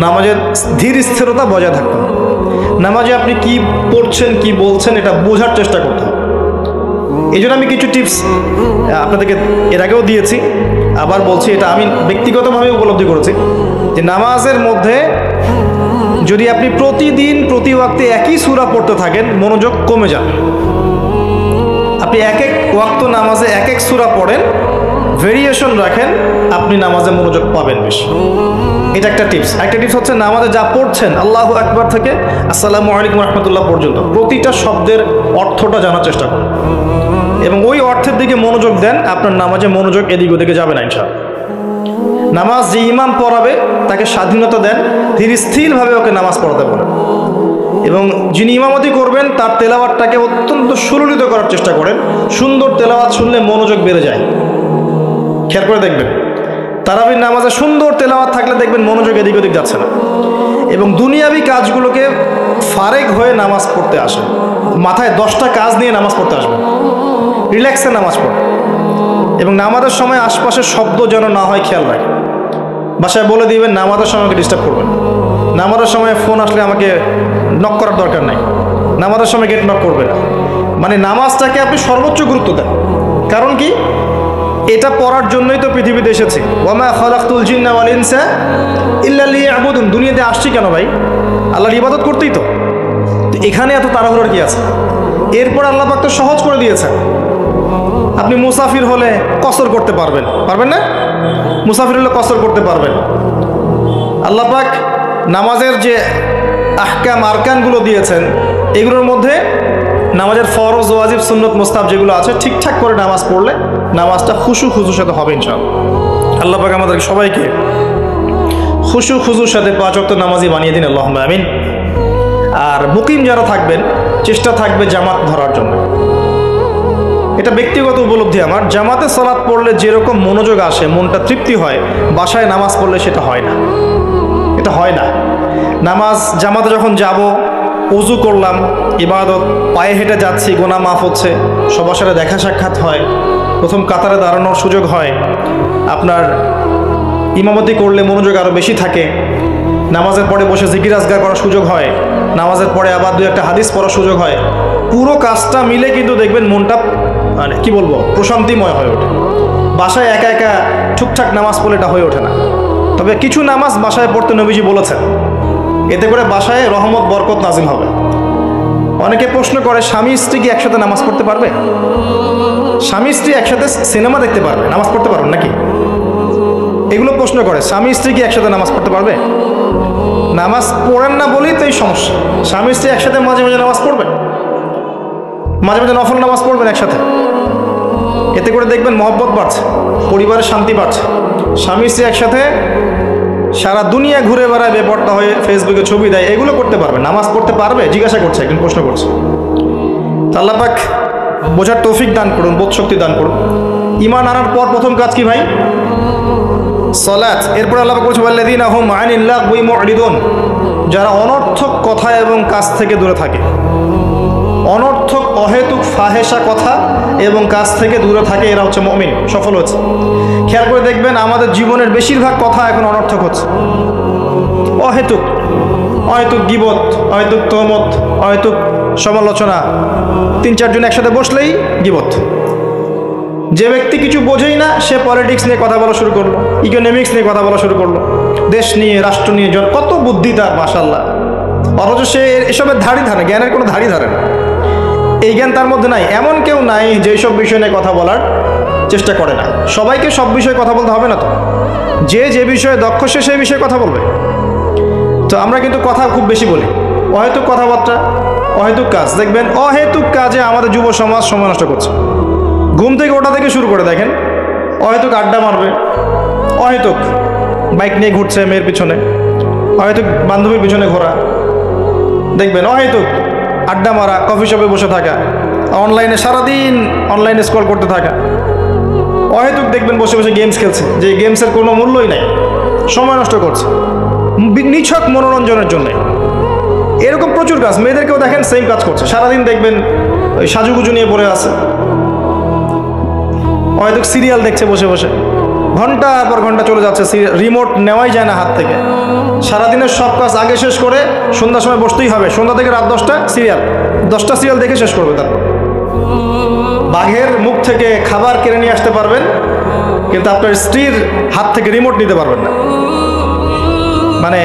নামাজের ধীর স্থিরতা বজায় থাকতে হবে। নামাজে আপনি কি পড়ছেন, কি বলছেন, এটা বোঝার চেষ্টা করতে হবে। এই জন্য আমি কিছু টিপস আপনাদেরকে এর আগেও দিয়েছি, আবার বলছি। এটা আমি ব্যক্তিগতভাবে উপলব্ধি করেছি যে নামাজের মধ্যে যদি আপনি প্রতিদিন প্রতি ওয়াক্তে একই সূরা পড়তে থাকেন, মনোযোগ কমে যাবে। আপনি এক ওয়াক্ত নামাজে এক সূরা পড়েন, ভেরিয়েশন রাখেন, আপনি নামাজে মনোযোগ পাবেন বেশি। এটা একটা টিপস। একটা টিপস হচ্ছে নামাজে যা পড়ছেন, আল্লাহু আকবার থেকে আসসালামু আলাইকুম রাহমাতুল্লাহ পর্যন্ত প্রতিটা শব্দের অর্থটা জানার চেষ্টা করুন এবং ওই অর্থের দিকে মনোযোগ দেন। আপনার নামাজে মনোযোগ এদিক ওদিকে যাবে না ইনশাআল্লাহ। নামাজ যে ইমাম পড়াবে তাকে স্বাধীনতা দেন, ধীর স্থিরভাবে ওকে নামাজ পড়াতে বলেন। এবং যিনি ইমামতি করবেন তার তেলাওয়াতটাকে অত্যন্ত সুললিত করার চেষ্টা করেন। সুন্দর তেলাওয়াত শুনলে মনোযোগ বেড়ে যায়। খেয়াল করে দেখবেন, তারাবির নামাজে সুন্দর তেলাওয়াত থাকলে দেখবেন মনোযোগ এদিক ওদিক যাচ্ছে না। এবং দুনিয়াবি কাজগুলোকে ফারেক হয়ে নামাজ পড়তে আসেন। মাথায় 10টা কাজ নিয়ে নামাজ পড়তে আসবেন, রিল্যাক্সে নামাজ পড়েন। এবং নামাজের সময় আশপাশের শব্দ যেন না হয় খেয়াল রাখেন। বাসায় বলে দিবেন নামাজের সময় আমাকে ডিস্টার্ব করবেন। নামাজের সময় ফোন আসলে আমাকে নক করার দরকার নাই। নামাজের সময় গেট নক করবেন। মানে নামাজটাকে আপনি সর্বোচ্চ গুরুত্ব দেন। কারণ কি, এটা পড়ার জন্যই তো পৃথিবীতে এসেছি। ওয়ামা খালাকতুল জিন্না ওয়াল ইনসা ইল্লা লিয়াবুদুন। দুনিয়াতে আসছি কেন ভাই? আল্লাহর ইবাদত করতেই তো। এখানে এত তাড়াহুড়োর কি আছে? এরপর আল্লাহ পাক তো সহজ করে দিয়েছেন। আপনি মুসাফির হলে কসর করতে পারবেন, পারবেন না? মুসাফির হলে কসর করতে পারবেন। আল্লাহ পাক নামাজের যে আহকাম আরকানগুলো দিয়েছেন, এগুলোর মধ্যে নামাজের ফরজ, ওয়াজিব, সুন্নত, মুস্তাহাব যেগুলো আছে, ঠিকঠাক করে নামাজ পড়লে নামাজটা খুশু খুজুর সাথে হবে ইনশাআল্লাহ। আল্লাহ পাক আমাদেরকে সবাইকে খুশু খুজুর সাথে 5 ওয়াক্ত নামাজি বানিয়ে দিন, আল্লাহুম্মা আমিন। আর মুকিম যারা থাকবেন, চেষ্টা থাকবে জামাত ধরার জন্য। এটা ব্যক্তিগত উপলব্ধি আমার। জামাতে সালাত পড়লে যেরকম মনোযোগ আসে, মনটা তৃপ্তি হয়, বাসায় নামাজ পড়লে সেটা হয় না। এটা হয় না। নামাজ জামাতে যখন যাব, ওযু করলাম, ইবাদত, পায়ে হেঁটে যাচ্ছি, গুনাহ মাফ হচ্ছে, সবার সাথে দেখা সাক্ষাৎ হয়, প্রথম কাতারে দাঁড়ানোর সুযোগ হয়, আপনার ইমামতি করলে মনোযোগ আরও বেশি থাকে, নামাজের পরে বসে জিকির আজগার করার সুযোগ হয়, নামাজের পরে আবার 2-1 হাদিস পড়ার সুযোগ হয়। পুরো কাজটা মিলে কিন্তু দেখবেন মনটা মানে কি বলবো, প্রশান্তিময় হয়ে ওঠে। বাসায় একা একা ঠিকঠাক নামাজ পড়লে এটা হয়ে ওঠে না। তবে কিছু নামাজ বাসায় পড়তে নবীজি বলেছেন, এতে করে বাসায় রহমত বরকত নাজিল হবে। অনেকে প্রশ্ন করে, স্বামী স্ত্রী কি একসাথে নামাজ পড়তে পারবে? স্বামী স্ত্রী একসাথে সিনেমা দেখতে পারবে, নামাজ পড়তে পারবেন নাকি? এগুলো প্রশ্ন করে। স্বামী স্ত্রী কি একসাথে নামাজ পড়তে পারবে? নামাজ পড়েন না বলেই তো এই সমস্যা। স্বামী স্ত্রী একসাথে মাঝে মাঝে নামাজ পড়বেন, মাঝে মাঝে নফল নামাজ পড়বেন একসাথে। এতে করে দেখবেন মহব্বত বাড়ছে, পরিবারের শান্তি বাড়ছে। স্বামী স্ত্রী একসাথে সারা দুনিয়া ঘুরে বেড়ায়, বেপরোয়া হয়ে ফেসবুকে ছবি দেয়, এগুলো করতে পারবে, নামাজ পড়তে পারবে? জিজ্ঞাসা করছে, একজন প্রশ্ন করছে। আল্লাহ পাক বোঝার তৌফিক দান করুন, বোধশক্তি দান করুন। ঈমান আনার পর প্রথম কাজ কি ভাই? সালাত। এরপর আল্লাহ পাক বলছেন ওয়াল্লাযীনা হুম আনিল লাগবি মুরিদুন, যারা অনর্থক কথা এবং কাজ থেকে দূরে থাকে। অনর্থক অহেতুক ফাহেসা কথা এবং কাজ থেকে দূরে থাকে, এরা হচ্ছে মুমিন, সফল হচ্ছে। খেয়াল করে দেখবেন আমাদের জীবনের বেশিরভাগ কথা এখন অনর্থক হচ্ছে, অহেতুক। অহেতুক গীবত, অহেতুক তহমত, অহেতুক সমালোচনা। 3-4 জন একসাথে বসলেই গীবত। যে ব্যক্তি কিছু বোঝেই না সে পলিটিক্স নিয়ে কথা বলা শুরু করলো, ইকোনমিক্স নিয়ে কথা বলা শুরু করলো, দেশ নিয়ে, রাষ্ট্র নিয়ে। কত বুদ্ধি তার, মাশাআল্লাহ, অথচ সে এসবের ধারই ধারে, জ্ঞানের কোনো ধারই ধারে না। এই জ্ঞান তার মধ্যে নাই। এমন কেউ নাই যে সব বিষয় নিয়ে কথা বলার চেষ্টা করে না। সবাইকে সব বিষয়ে কথা বলতে হবে না তো, যে বিষয়ে দক্ষ সে সেই বিষয়ে কথা বলবে। তো আমরা কিন্তু কথা খুব বেশি বলি, অহেতুক কথাবার্তা, অহেতুক কাজ। দেখবেন অহেতুক কাজে আমাদের যুব সমাজ সময় নষ্ট করছে। ঘুম থেকে ওটা থেকে শুরু করে দেখেন, অহেতুক আড্ডা মারবে, অহেতুক বাইক নিয়ে ঘুরছে মেয়ের পিছনে, অহেতুক বান্ধবীর পিছনে ঘোরা, দেখবেন অহেতুক আড্ডা মারা, কফি শপে বসে থাকা, অনলাইনে সারাদিন অনলাইনে স্ক্রল করতে থাকা, অহেতুক দেখবেন বসে বসে গেমস খেলছে, যে গেমসের কোনো মূল্যই নাই, সময় নষ্ট করছে নিছক মনোরঞ্জনের জন্য। এরকম প্রচুর কাজ। মেয়েদেরকেও দেখেন সেম কাজ করছে, সারাদিন দেখবেন ওই সাজুগুজু নিয়ে পড়ে আছে, অহেতুক সিরিয়াল দেখছে বসে বসে, ঘন্টার পর ঘন্টা চলে যাচ্ছে, রিমোট নেওয়াই যায় না হাত থেকে। সারাদিনের সব কাজ আগে শেষ করে সন্ধ্যার সময় বসতেই হবে, সন্ধ্যা থেকে রাত 10টা সিরিয়াল দেখে শেষ করবে। তারপর বাঘের মুখ থেকে খাবার কিনে নিয়ে আসতে পারবেন, কিন্তু আপনার স্ত্রীর হাত থেকে রিমোট নিতে পারবেন না। মানে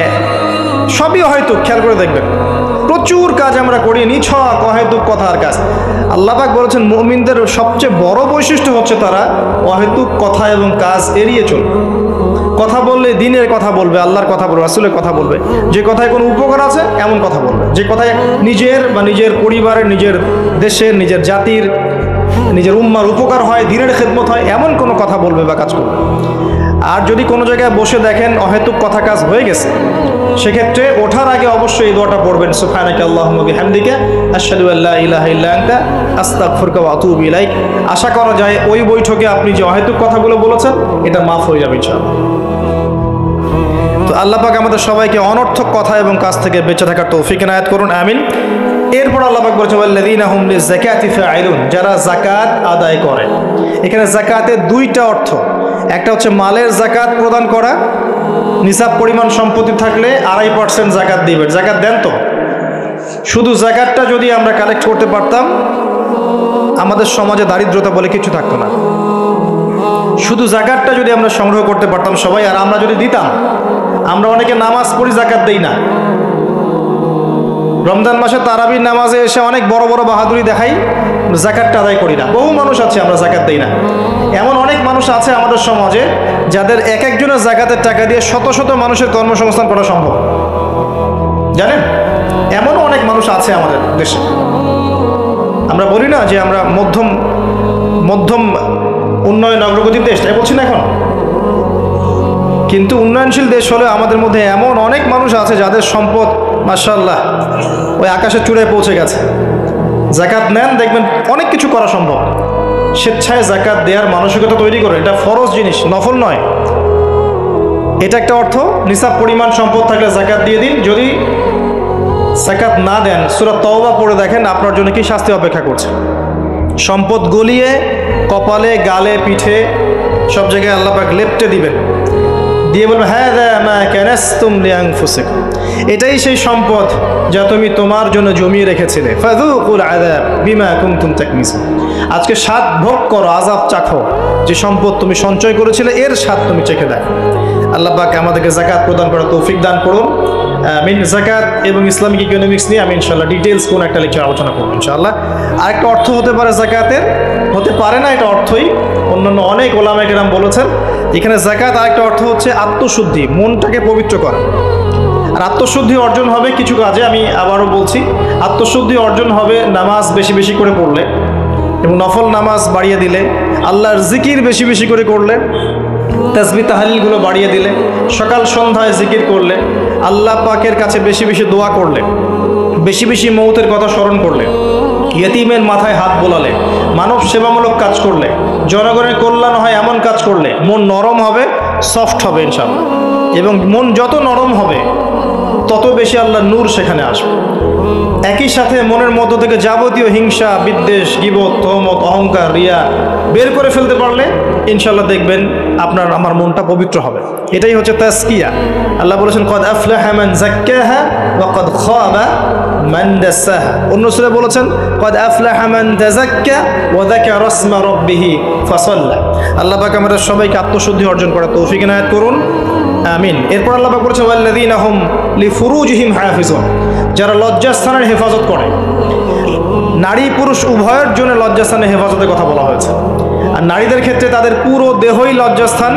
সবই হয়তো, খেয়াল করে দেখবেন প্রচুর কাজ আমরা করি, নিছক অহেতুক কথার কাজ। আল্লাহ পাক বলেছেন মুমিনদের সবচেয়ে বড় বৈশিষ্ট্য হচ্ছে তারা অহেতুক কথা এবং কাজ এড়িয়ে চলবে। কথা বললে দিনের কথা বলবে, আল্লাহর কথা বলবে, রাসূলের কথা বলবে। যে কথায় কোনো উপকার আছে এমন কথা বলবে, যে কথায় নিজের বা নিজের পরিবারের, নিজের দেশের, নিজের জাতির, নিজের উম্মার উপকার হয়, দিনের খেদমত হয়, এমন কোনো কথা বলবে বা কাজ করবে। আর যদি কোনো জায়গায় বসে দেখেন অহেতুক কথা কাজ হয়ে গেছে, সেক্ষেত্রে ওঠার আগে অবশ্যই এই দোয়াটা পড়বেন, সুবহানাকা আল্লাহুম্মা বিহামদিকা আশহাদু আল্লা ইলাহা ইল্লা আনতা আস্তাগফিরুকা ওয়া আতুবু ইলাইক। আশা করা যায় ওই বৈঠকে আপনি যে অহেতুক কথাগুলো বলেছেন এটা মাফ হয়ে যাবে ইনশাআল্লাহ। তো আল্লাহ পাক আমাদের সবাইকে অনর্থক কথা এবং কাজ থেকে বেঁচে থাকার তৌফিক এনায়েত করুন, আমিন। এরপর আল্লাহ পাক বলেছেন ওয়াল্লাযীনা হুম লিযাকাতি ফাঈলুন, যারা যাকাত আদায় করে। এখানে যাকাতের দুইটা অর্থ, একটা হচ্ছে মালের যাকাত প্রদান করা, নিসাব পরিমাণ সম্পত্তি থাকলে 2.5% যাকাত দিবেন। যাকাত দেন তো? শুধু যাকাতটা যদি আমরা কালেক্ট করতে পারতাম আমাদের সমাজে দারিদ্রতা বলে কিছু থাকতো না। শুধু যাকাতটা যদি আমরা সংগ্রহ করতে পারতাম সবাই, আর আমরা যদি দিতাম। আমরা অনেকে নামাজ পড়ি, যাকাত দেই না। রমজান মাসে তারাবির নামাজে এসে অনেক বড় বড় বাহাদুরি দেখাই, যাকাতটা আদায় করি না। বহু মানুষ আছে আমরা যাকাত দেই না। এমন অনেক মানুষ আছে আমাদের সমাজে যাদের এক একজনের যাকাতের টাকা দিয়ে শত শত মানুষের কর্মসংস্থান করা সম্ভব, জানেন? এমনও অনেক মানুষ আছে আমাদের দেশে। আমরা বলি না যে আমরা মধ্যম উন্নয়ন অগ্রগতির দেশ, তাই বলছি না এখন, কিন্তু উন্নয়নশীল দেশ হলে আমাদের মধ্যে এমন অনেক মানুষ আছে যাদের সম্পদ মাশাআল্লাহ ওই আকাশের চূড়ায় পৌঁছে গেছে। যাকাত নেন, দেখবেন অনেক কিছু করা সম্ভব। স্বেচ্ছায় যাকাত দেওয়ার মানসিকতা তৈরি করে, এটা ফরজ জিনিস, নফল নয়। এটা একটা অর্থ। নিসাব পরিমাণ সম্পদ থাকলে যাকাত দিয়ে দিন। যদি যাকাত না দেন, সূরা তাওবা পড়ে দেখেন আপনার জন্য কি শাস্তি অপেক্ষা করছে। সম্পদ গলিয়ে কপালে, গালে, পিঠে সব জায়গায় আল্লাহ পাক লেপটে দিবেন, দিয়ে বলবেন হাযা মা কানাসতুম লিআনফুসিকুম, এটাই সেই সম্পদ যা তুমি তোমার জন্য জমিয়ে রেখেছিলে। ফাযুকুল আযাব বিমা কুনতুম তাকনিসুন, আজকে স্বাদ ভোগ করো, আযাব চাখো, যে সম্পদ তুমি সঞ্চয় করেছিলে এর স্বাদ তুমি চেখে দেখো। আল্লাহ পাক আমাদেরকে যাকাত প্রদান করার তৌফিক দান করুন, আমিন। যাকাত এবং ইসলামিক ইকোনমিক্স নিয়ে আমি ইনশাআল্লাহ ডিটেইলস কোন একটা লেকচার আলোচনা করব ইনশাআল্লাহ। আরেকটা অর্থ হতে পারে যাকাতের, হতে পারে না এটা অর্থই অন্যান্য অনেক ওলামায়ে কেরাম বলেছেন। এখানে যাকাত আরেকটা অর্থ হচ্ছে আত্মশুদ্ধি, মনটাকে পবিত্র করা। আর আত্মশুদ্ধি অর্জন হবে কিছু কাজে, আমি আবারও বলছি, আত্মশুদ্ধি অর্জন হবে নামাজ বেশি বেশি করে পড়লে এবং নফল নামাজ বাড়িয়ে দিলে, আল্লাহর জিকির বেশি বেশি করে করলে, তাসবিহ তাহলিলগুলো বাড়িয়ে দিলে, সকাল সন্ধ্যায় জিকির করলে, আল্লাহ পাকের কাছে বেশি বেশি দোয়া করলে, বেশি বেশি মৌতের কথা স্মরণ করলে, ইয়েতিমের মাথায় হাত বোলালে, মানব সেবামূলক কাজ করলে, জনগণের কল্যাণ হয় এমন কাজ করলে মন নরম হবে, সফট হবে ইনশাআল্লাহ। এবং মন যত নরম হবে তত বেশি আল্লাহর নূর সেখানে আসবে। একই সাথে মনের মধ্য থেকে যাবতীয় হিংসা, বিদ্বেষ, গীবত, তহমত, অহংকার, রিয়া বের করে ফেলতে পারলে ইনশাআল্লাহ দেখবেন আপনার আমার মনটা পবিত্র হবে। এটাই হচ্ছে তাসকিয়া। আল্লাহ বলেছেন কদ আফলাহা মান যাক্কাহা ওয়া কদ খাবা মান দাসাহা। অন্য সূরায় বলেছেন কদ আফলাহা মান তাযাক্কা ওয়া যাকারা ইসমা রাব্বিহি ফাসাল্লা। আল্লাহ পাক আমাদের সবাইকে আত্মশুদ্ধি অর্জন করার তৌফিক ইনায়াত করুন, আমিন। এরপর আল্লাহ পাক বলেছেন ওয়াল্লাযীনা হুম লিফুরুজিহিম হাফিজুন, যারা লজ্জাস্থানের হেফাজত করে। নারী পুরুষ উভয়ের জন্য লজ্জাস্থানের হেফাজতের কথা বলা হয়েছে। আর নারীদের ক্ষেত্রে তাদের পুরো দেহই লজ্জাস্থান,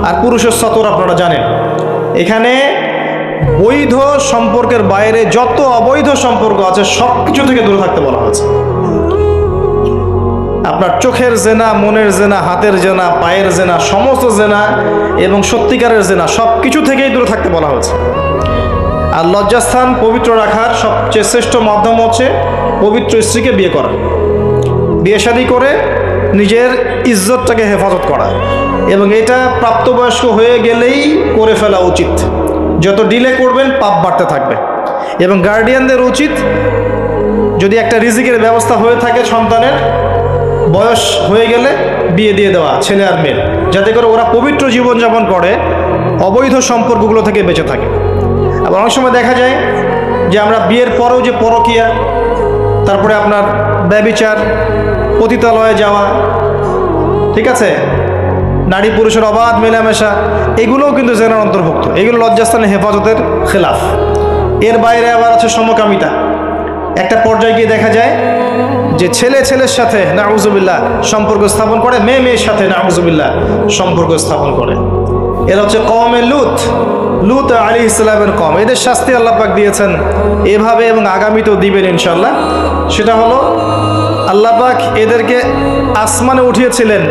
আর পুরুষের সতর আপনারা জানেন। এখানে বৈধ সম্পর্কের বাইরে যত অবৈধ সম্পর্ক আছে সব কিছু থেকে দূরে থাকতে বলা হয়েছে। আপনার চোখের জেনা, মনের জেনা, হাতের জেনা, পায়ের জেনা, সমস্ত জেনা এবং সত্যিকারের জেনা সব কিছু থেকেই দূরে থাকতে বলা হয়েছে। আর লজ্জাস্থান পবিত্র রাখার সবচেয়ে শ্রেষ্ঠ মাধ্যম হচ্ছে পবিত্র স্ত্রীকে বিয়ে করা, বিয়ে শাদী করে নিজের ইজ্জতটাকে হেফাজত করা। এবং এটা প্রাপ্তবয়স্ক হয়ে গেলেই করে ফেলা উচিত। যত ডিলে করবেন পাপ বাড়তে থাকবে। এবং গার্ডিয়ানদের উচিত যদি একটা রিজিকের ব্যবস্থা হয়ে থাকে সন্তানের, বয়স হয়ে গেলে বিয়ে দিয়ে দেওয়া ছেলে আর মেয়ে, যাতে করে ওরা পবিত্র জীবনযাপন করে, অবৈধ সম্পর্কগুলো থেকে বেঁচে থাকে। আবার অনেক সময় দেখা যায় যে আমরা বিয়ের পরেও যে পরকীয়া, তারপরে আপনার ব্যভিচার, পতিতালয়ে যাওয়া, ঠিক আছে, নারী পুরুষের অবাধ মেলামেশা, এগুলোও কিন্তু জেনার অন্তর্ভুক্ত। এগুলো লজ্জাস্থানের হেফাজতের খেলাফ। এর বাইরে আবার আছে সমকামিতা। একটা পর্যায়ে গিয়ে দেখা যায় যে ছেলে ছেলের সাথে নাউজুবিল্লাহ সম্পর্ক স্থাপন করে, মেয়ে মেয়ের সাথে নাউজুবিল্লাহ সম্পর্ক স্থাপন করে। এরা হচ্ছে কওমে লূত, লূত আলাইহিস সালামের কওম। এদের শাস্তি আল্লাহ পাক দিয়েছেন এভাবে এবং আগামীতেও দিবেন ইনশাআল্লাহ। সেটা হলো আল্লাহ পাক এদেরকে আসমানে উঠিয়েছিলেন,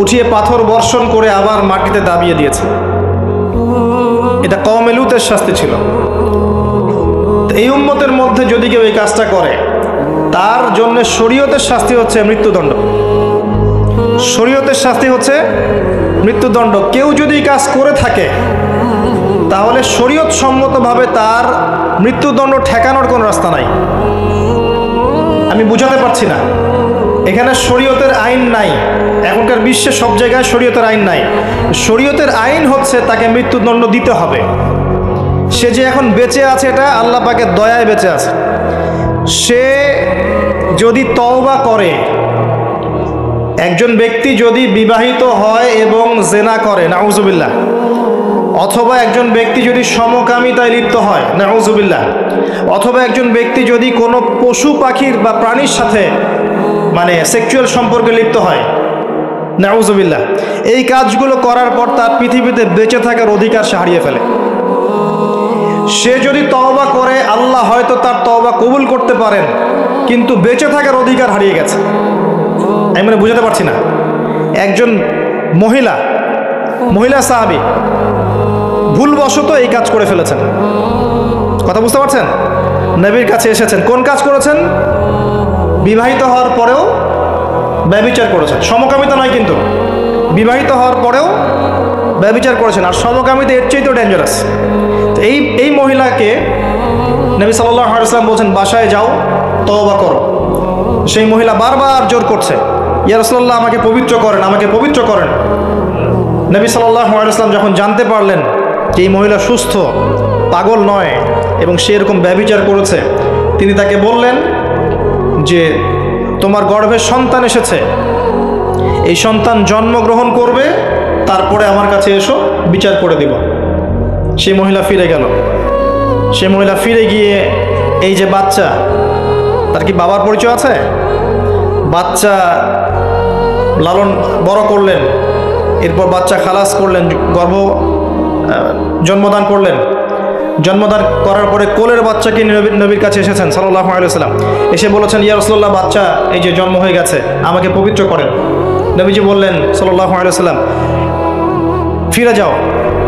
উঠিয়ে পাথর বর্ষণ করে আবার মাটিতে দাবিয়ে দিয়েছে। এটা কওমে লূতের শাস্তি ছিল। এই উম্মতের মধ্যে যদি কেউ এই কাজটা করে, তার জন্য শরীয়তের শাস্তি হচ্ছে মৃত্যুদণ্ড। শরীয়তের শাস্তি হচ্ছে মৃত্যুদণ্ড। কেউ যদি কাজ করে থাকে তাহলে শরীয়ত সম্মতভাবে তার মৃত্যুদণ্ড ঠেকানোর কোনো রাস্তা নাই। আমি বুঝাতে পারছি না, এখানে শরীয়তের আইন নাই। এখনকার বিশ্বে সব জায়গায় শরীয়তের আইন নাই। শরীয়তের আইন হচ্ছে তাকে মৃত্যুদণ্ড দিতে হবে। সে যে এখন বেঁচে আছে এটা আল্লাহ পাকের দয়ায় বেঁচে আছে। সে যদি তওবা করে, একজন ব্যক্তি যদি বিবাহিত হয় এবং জেনা করে নাউজুবিল্লাহ, অথবা একজন ব্যক্তি যদি সমকামিতায় লিপ্ত হয় নাউজুবিল্লাহ, অথবা একজন ব্যক্তি যদি কোনো পশু পাখির বা প্রাণীর সাথে মানে সেক্সুয়াল সম্পর্কে লিপ্ত হয় নাউজুবিল্লাহ, এই কাজগুলো করার পর তার পৃথিবীতে বেঁচে থাকার অধিকার সে হারিয়ে ফেলে। সে যদি তওবা করে আল্লাহ হয়তো তার তওবা কবুল করতে পারেন, কিন্তু বেঁচে থাকার অধিকার হারিয়ে গেছে। আমি মানে বুঝাতে পারছি না। একজন মহিলা সাহাবী ভুলবশত এই কাজ করে ফেলেছেন। কথা বুঝতে পারছেন? নবীর কাছে এসেছেন, কোন কাজ করেছেন? বিবাহিত হওয়ার পরেও ব্যভিচার করেছেন। সমকামিতা নয়, কিন্তু বিবাহিত হওয়ার পরেও ব্যভিচার করেছেন। আর সমকামিতা এর চেয়ে তো ডেঞ্জারাস। তো এই মহিলাকে নবী সাল্লাল্লাহু আলাইহি ওয়াসাল্লাম বলছেন বাসায় যাও, তওবা করো। সেই মহিলা বারবার জোর করছে, ইয়া রাসূলুল্লাহ আমাকে পবিত্র করেন, আমাকে পবিত্র করেন। নবী সাল্লাল্লাহু আলাইহি ওয়াসাল্লাম যখন জানতে পারলেন যে এই মহিলা সুস্থ, পাগল নয় এবং সে এরকম ব্যভিচার করেছে, তিনি তাকে বললেন যে তোমার গর্ভে সন্তান এসেছে, এই সন্তান জন্মগ্রহণ করবে, তারপরে আমার কাছে এসো, বিচার করে দিব। সেই মহিলা ফিরে গেল। সে মহিলা ফিরে গিয়ে এই যে বাচ্চা, তার কি বাবার পরিচয় আছে? বাচ্চা লালন বড় করলেন, এরপর বাচ্চা খালাস করলেন, জন্মদান করলেন। জন্মদান করার পরে কোলের বাচ্চাকে নবীর কাছে এসেছেন সাল্লাল্লাহু আলাইহি ওয়াসাল্লাম, এসে বলেছেন ইয়া রাসূলুল্লাহ বাচ্চা এই যে জন্ম হয়ে গেছে, আমাকে পবিত্র করেন। নবীজি বললেন সাল্লাল্লাহু আলাইহি ওয়াসাল্লাম ফিরে যাও,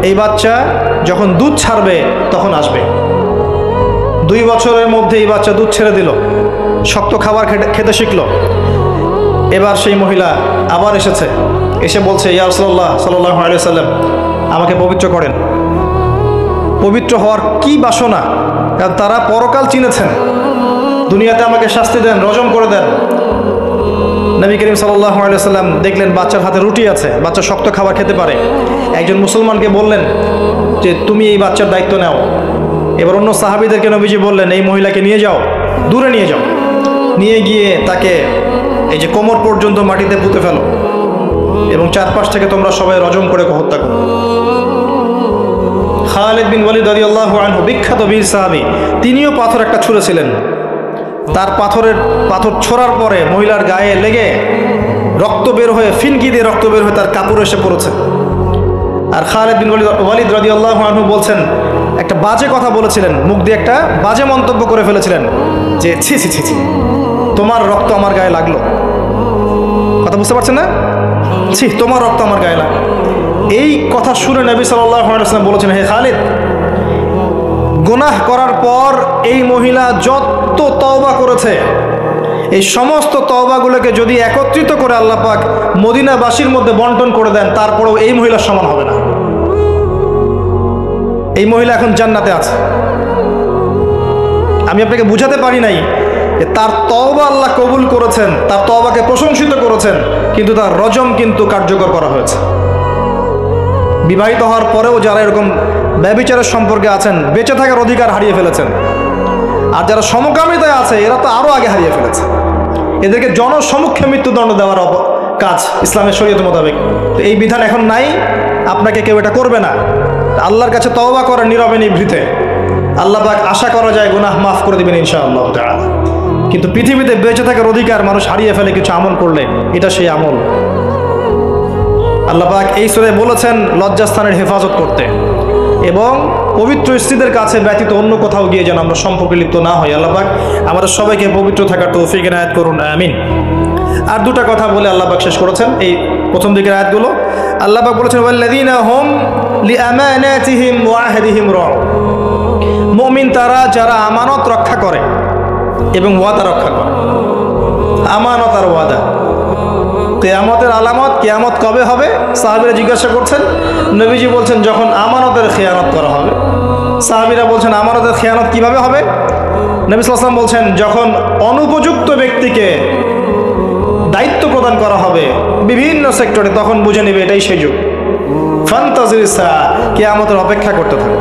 এই বাচ্চা যখন দুধ ছাড়বে তখন আসবে। 2 বছরের মধ্যে এই বাচ্চা দুধ ছেড়ে দিল। শক্ত খাবার খেতে শিখলো। এবার সেই মহিলা আবার এসেছে, এসে বলছে, ইয়া রাসূলুল্লাহ সাল্লাল্লাহু আলাইহি ওয়াসাল্লাম, আমাকে পবিত্র করেন। পবিত্র হওয়ার কি বাসনা, কারণ তারা পরকাল চিনেছেন। দুনিয়াতে আমাকে শাস্তি দেন, রজম করে দেন। নবী করিম সাল্লাল্লাহু আলাইহি ওয়াসাল্লাম দেখলেন বাচ্চার হাতে রুটি আছে, বাচ্চা শক্ত খাবার খেতে পারে। একজন মুসলমানকে বললেন যে তুমি এই বাচ্চার দায়িত্ব নাও। এবার অন্য সাহাবীদেরকে নবীজি বললেন, এই মহিলাকে নিয়ে যাও, দূরে নিয়ে যাও, নিয়ে গিয়ে তাকে এই যে কোমর পর্যন্ত মাটিতে পুঁতে ফেলো এবং চারপাশ থেকে তোমরা সবাই রজম করে হত্যা করো। খালিদ বিন ওয়ালিদ রাদিয়াল্লাহু আনহু, বিখ্যাত বীর সাহাবী, তিনিও পাথর একটা ছুঁড়েছিলেন। তার পাথর ছোড়ার পরে মহিলার গায়ে লেগে রক্ত বের হয়ে, ফিনকি দিয়ে রক্ত বের হয়ে তার কাপড় এসে পড়েছে। আর খালিদ বিন ওয়ালিদ রাদিয়াল্লাহু আনহু বলছেন, একটা বাজে কথা বলেছিলেন, মুখ দিয়ে একটা বাজে মন্তব্য করে ফেলেছিলেন যে ছি ছি ছি ছি, তোমার রক্ত আমার গায়ে লাগলো। কথা বুঝতে পারছেন না? ছি, তোমার রক্ত আমার গায়ে লাগলো। এই কথা শুনে নবী সাল্লাল্লাহু আলাইহি ওয়াসাল্লাম বলেছেন, হে খালিদ, গুনাহ করার পর এই মহিলা যত তওবা করেছে, এই সমস্ত তওবাগুলোকে যদি একত্রিত করে আল্লাহ পাক মদিনাবাসীর মধ্যে বন্টন করে দেন, তারপরেও এই মহিলার সমান হবে না। এই মহিলা এখন জান্নাতে আছে। আমি আপনাকে বুঝাতে পারি নাই যে তার তওবা আল্লাহ কবুল করেছেন, তার তওবাকে প্রশংসিত করেছেন, কিন্তু তার রজম কিন্তু কার্যকর করা হয়েছে। বিবাহিত হওয়ার পরেও যারা এরকম ব্যভিচারের সম্পর্কে আছেন, বেঁচে থাকার অধিকার হারিয়ে ফেলেছেন। আর যারা সমকামিতায় আছে, এরা তো আরও আগে হারিয়ে ফেলেছে। এদেরকে জনসমক্ষে মৃত্যুদণ্ড দেওয়ার কাজ ইসলামের শরীয়ত মোতাবেক। তো এই বিধান এখন নাই, আপনাকে কেউ এটা করবে না। আল্লাহর কাছে তওবা করেন নীরবে নিভৃতে, আল্লাহ পাক আশা করা যায় গুনাহ মাফ করে দিবেন ইনশাআল্লাহ তাআলা। কিন্তু পৃথিবীতে বেঁচে থাকার অধিকার মানুষ হারিয়ে ফেলে কিছু আমল করলে, এটা সেই আমল। আল্লাহ পাক এই সূরায় বলেছেন লজ্জাস্থানের হেফাজত করতে এবং পবিত্র স্ত্রীদের কাছে ব্যতীত অন্য কোথাও গিয়ে যেন আমরা সম্পর্কে লিপ্ত না হই। আল্লাহ পাক আমাদের সবাইকে পবিত্র থাকার তৌফিক এনায়েত করুন, আমিন। আর দুটা কথা বলে আল্লাহ পাক শেষ করেছেন এই প্রথম দিকের আয়াতগুলো। আল্লাহ পাক বলেছেন, ওয়াল্লাযীনা হুম লিআমানাতিহিম ওয়া আহদিহিম রাউন। মুমিন তারা যারা আমানত রক্ষা করে এবং ওয়াদা রক্ষা করে। আমানত আর ওয়াদা, কিয়ামতের আলামত, কিয়ামত কবে হবে সাহাবীরা জিজ্ঞাসা করছেন। নবীজি বলছেন যখন আমানতের খেয়ানত করা হবে। সাহাবীরা বলছেন আমানতের খেয়ানত কিভাবে হবে? নবী সাল্লাল্লাহু আলাইহি ওয়াসাল্লাম বলছেন যখন অনুপযুক্ত ব্যক্তিকে দায়িত্ব প্রদান করা হবে বিভিন্ন সেক্টরে, তখন বুঝে নেবে এটাই সেই যুগ। ফান্তাজির সাআ, কিয়ামতের অপেক্ষা করতে থাকো।